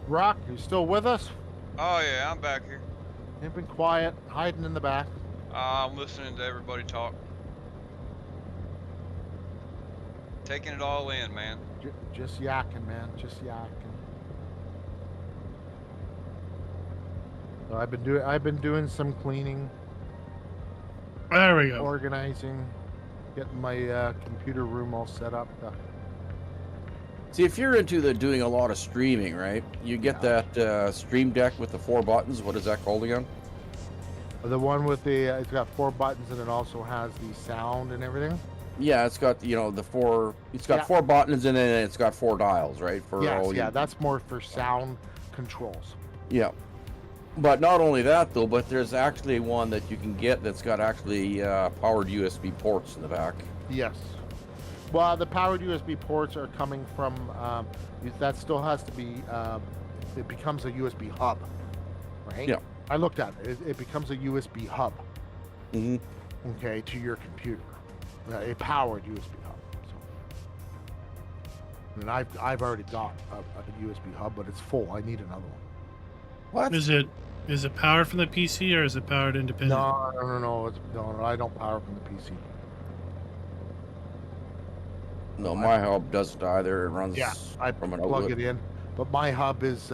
Rock, you still with us? Oh yeah, I'm back here. You've been quiet, hiding in the back. I'm listening to everybody talk. Taking it all in, man. Just yakking, man. Just yakking. So I've been doing some cleaning, There we go. organizing, getting my computer room all set up. See, if you're into doing a lot of streaming, right? You get that Stream Deck with the 4 buttons. What is that called again? The one with the it's got 4 buttons and it also has the sound and everything. Yeah, it's got the 4. It's got Yeah. 4 buttons and then it's got 4 dials, right? For Yes, all yeah, your- that's more for sound controls. Yeah. But not only that though, but there's actually one that you can get that's got actually powered USB ports in the back. Yes. Well, the powered USB ports are coming from. That still has to be. It becomes a USB hub, right? Yeah. I looked at it. It becomes a USB hub. Mm-hmm. Okay, to your computer. A powered USB hub. So, And I've already got a USB hub, but it's full. I need another one. What? Is it powered from the PC or is it powered independent? No. No, I don't power from the PC. No, my hub doesn't either. It runs Yeah, I from an plug outlet. it in, but my hub is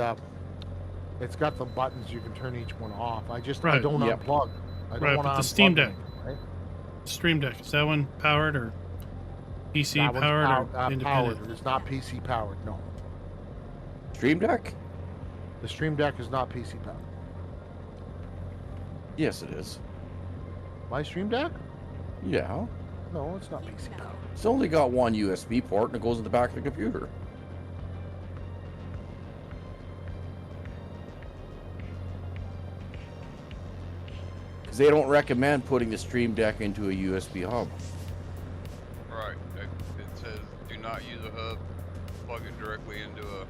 it's got the buttons you can turn each one off. I Right. don't Yep. unplug. I don't Right, want to but the Steam unplug Deck. anything, right? Stream Deck, is that one powered or PC That one's powered or powered. independent? It's not PC powered. No, Stream Deck? the Stream Deck is not PC powered. Yes, it is. My Stream Deck? Yeah. No, it's not PC powered. It's only got one USB port and it goes in the back of the computer. Because they don't recommend putting the Stream Deck into a USB hub. Right. It says do not use a hub. Plug it directly into a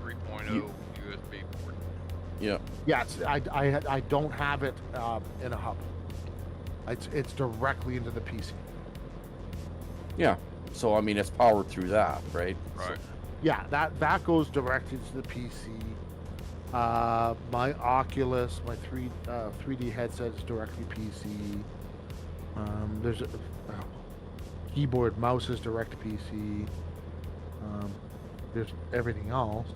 3.0 USB port. Yeah. Yeah, I don't have it in a hub. It's directly into the PC. Yeah. So, I mean, it's powered through that, right? Right. Yeah, that goes directly to the PC. My Oculus, my 3D headset is directly PC. There's a keyboard, mouse is direct to PC. There's everything else.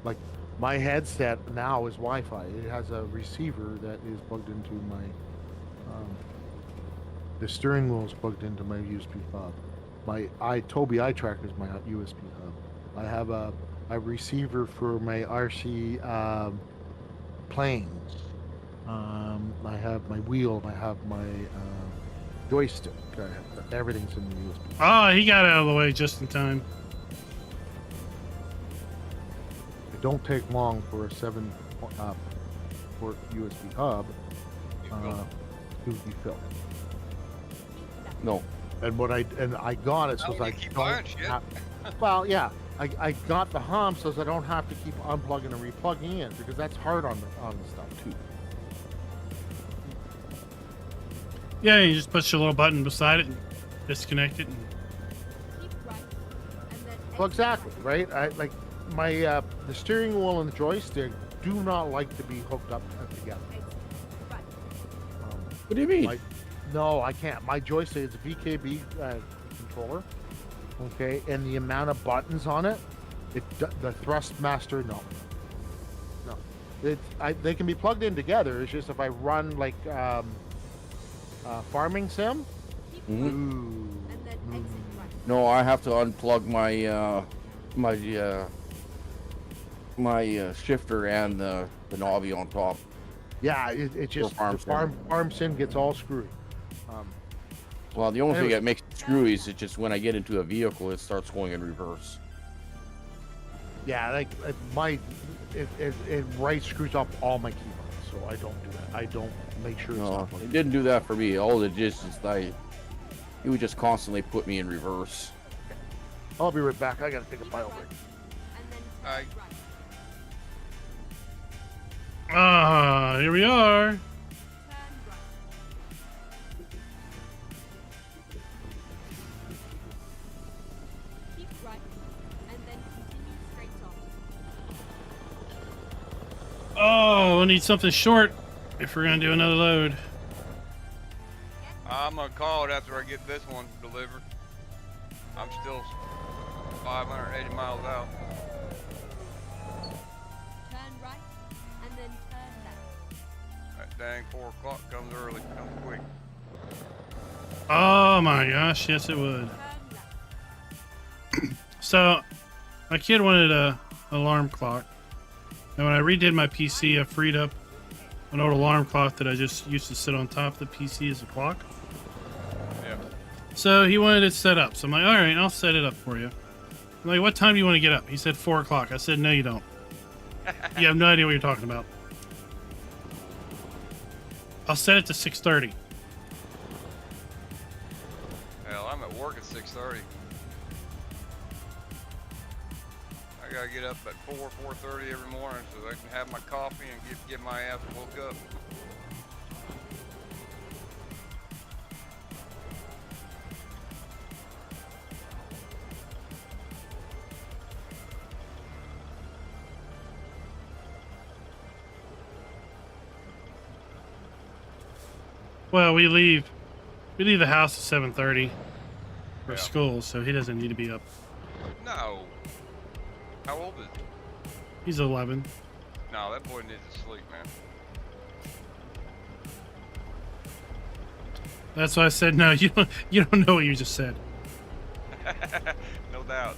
Like my headset now is Wi-Fi. It has a receiver that is plugged into my. The steering wheel is plugged into my USB hub. My Tobii eye tracker is my USB hub. I have a receiver for my RC planes. I have my wheel. I have my joystick. Everything's in the USB. Oh, he got out of the way just in time. It don't take long for a 7 port USB hub to be filled. No. And I got it so Oh, I you keep don't buying shit. have, well, yeah, I got the hum so I don't have to keep unplugging and replugging in because that's hard on the stuff too. Yeah, you just push your little button beside it and disconnect it. And Keep right, and then Well, exit exactly, right? I like my the steering wheel and the joystick do not like to be hooked up together. right. What do you mean? No, I can't. My joystick is a VKB controller. Okay, and the amount of buttons on it, the Thrustmaster, no. They can be plugged in together. It's just if I run like farming sim. Keep Mhm. right, Ooh. and then exit right. No, I have to unplug my shifter and the knobby on top. Yeah, it just farm the farm sim gets all screwy. Well, the only thing Anyway. that makes it screwy is it just when I get into a vehicle, it starts going in reverse. Yeah, like it right screws up all my keyboards, so I don't do that. I don't make sure it's No, not plugged it in. didn't do that for me. All it just is it would just constantly put me in reverse. I'll be right back. I gotta take a bio break. And then Aye. turn right. ah, here we are. Turn right. Keep right, and then continue straight on. Oh, we'll need something short if we're gonna do another load. I'm gonna call it after I get this one delivered. I'm still 580 miles out. Turn right, and then turn left. That dang 4 o'clock comes early, comes quick. Oh my gosh, yes it would. Turn left. So, my kid wanted a alarm clock, and when I redid my PC, I freed up an old alarm clock that I just used to sit on top of the PC as a clock. Yeah. So he wanted it set up. So I'm like, all right, I'll set it up for you. I'm like, what time do you want to get up? He said 4 o'clock. I said, no, you don't. You have no idea what you're talking about. I'll set it to 6:30. Hell, I'm at work at 6:30. I gotta get up at 4:30 every morning so I can have my coffee and get my ass woke up. Well, we leave the house at 7:30 for Yeah. school, so he doesn't need to be up. No. How old is he? He's 11. No, that boy needs to sleep, man. That's why I said no. You don't know what you just said. No doubt.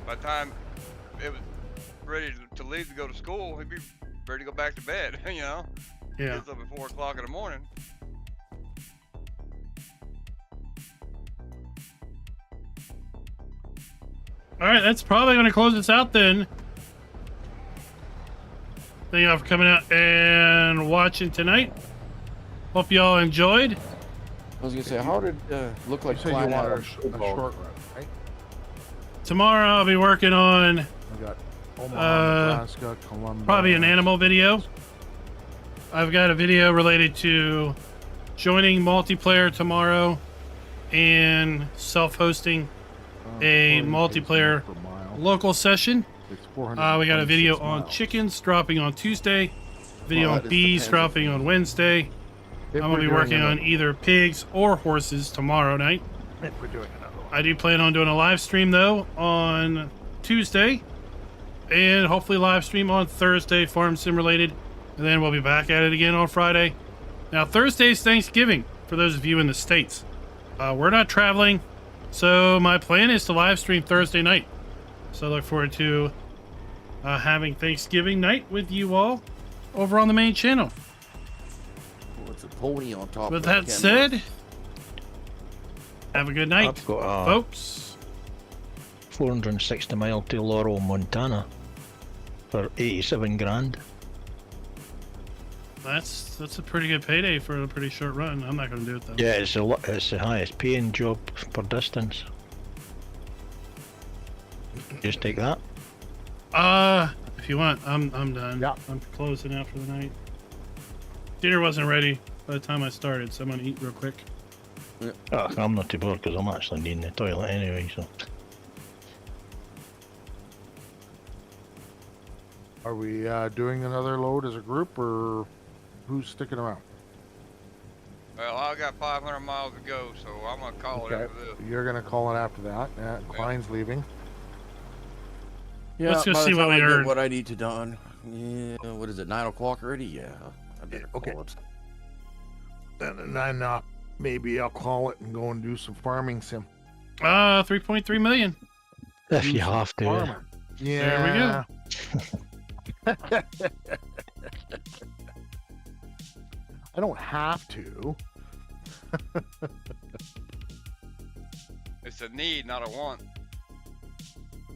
By the time it was ready to leave to go to school, he'd be ready to go back to bed, you know? Yeah. Gets up at 4 o'clock in the morning. All right, that's probably going to close us out then. Thank y'all for coming out and watching tonight. Hope y'all enjoyed. I was gonna say, how did look like You said you flat wanted out a short run, right? Tomorrow I'll be working on We got Omaha, Nebraska, Columbia. probably an animal video. I've got a video related to joining multiplayer tomorrow and self-hosting a 40 multiplayer paces per mile. local session. It's We got a video 426 on miles. chickens dropping on Tuesday. Video Well, on that is bees depends. dropping on Wednesday. If I'm we're gonna be doing working on another- either pigs or horses tomorrow night. If we're doing another one. I do plan on doing a live stream though on Tuesday, and hopefully live stream on Thursday, farm sim related, and then we'll be back at it again on Friday. Now Thursday's Thanksgiving for those of you in the States. We're not traveling, so my plan is to live stream Thursday night. So I look forward to having Thanksgiving night with you all over on the main channel. What's a pony on top? With of that said, have a good night, I've got a folks. 460 mile to Laurel, Montana for 87 grand. That's a pretty good payday for a pretty short run. I'm not going to do it though. Yeah, it's the highest paying job per distance. Just take that. If you want, I'm done. Yeah. I'm closing out for the night. Dinner wasn't ready by the time I started, so I'm gonna eat real quick. Oh, I'm not too bored because I'm actually needing the toilet anyway, so. Are we doing another load as a group, or who's sticking around? Well, I got 500 miles to go, so I'm gonna call it Okay, after this. you're gonna call it after that. Klein's leaving. Yeah, Let's go by the see what time we I get heard. what I need to done. Yeah, what is it? 9 o'clock already? Yeah, I better Okay. call it. And then maybe I'll call it and go and do some farming sim. 3.3 million. If Do you some have to. farming. There we go. I don't have to. It's a need, not a want.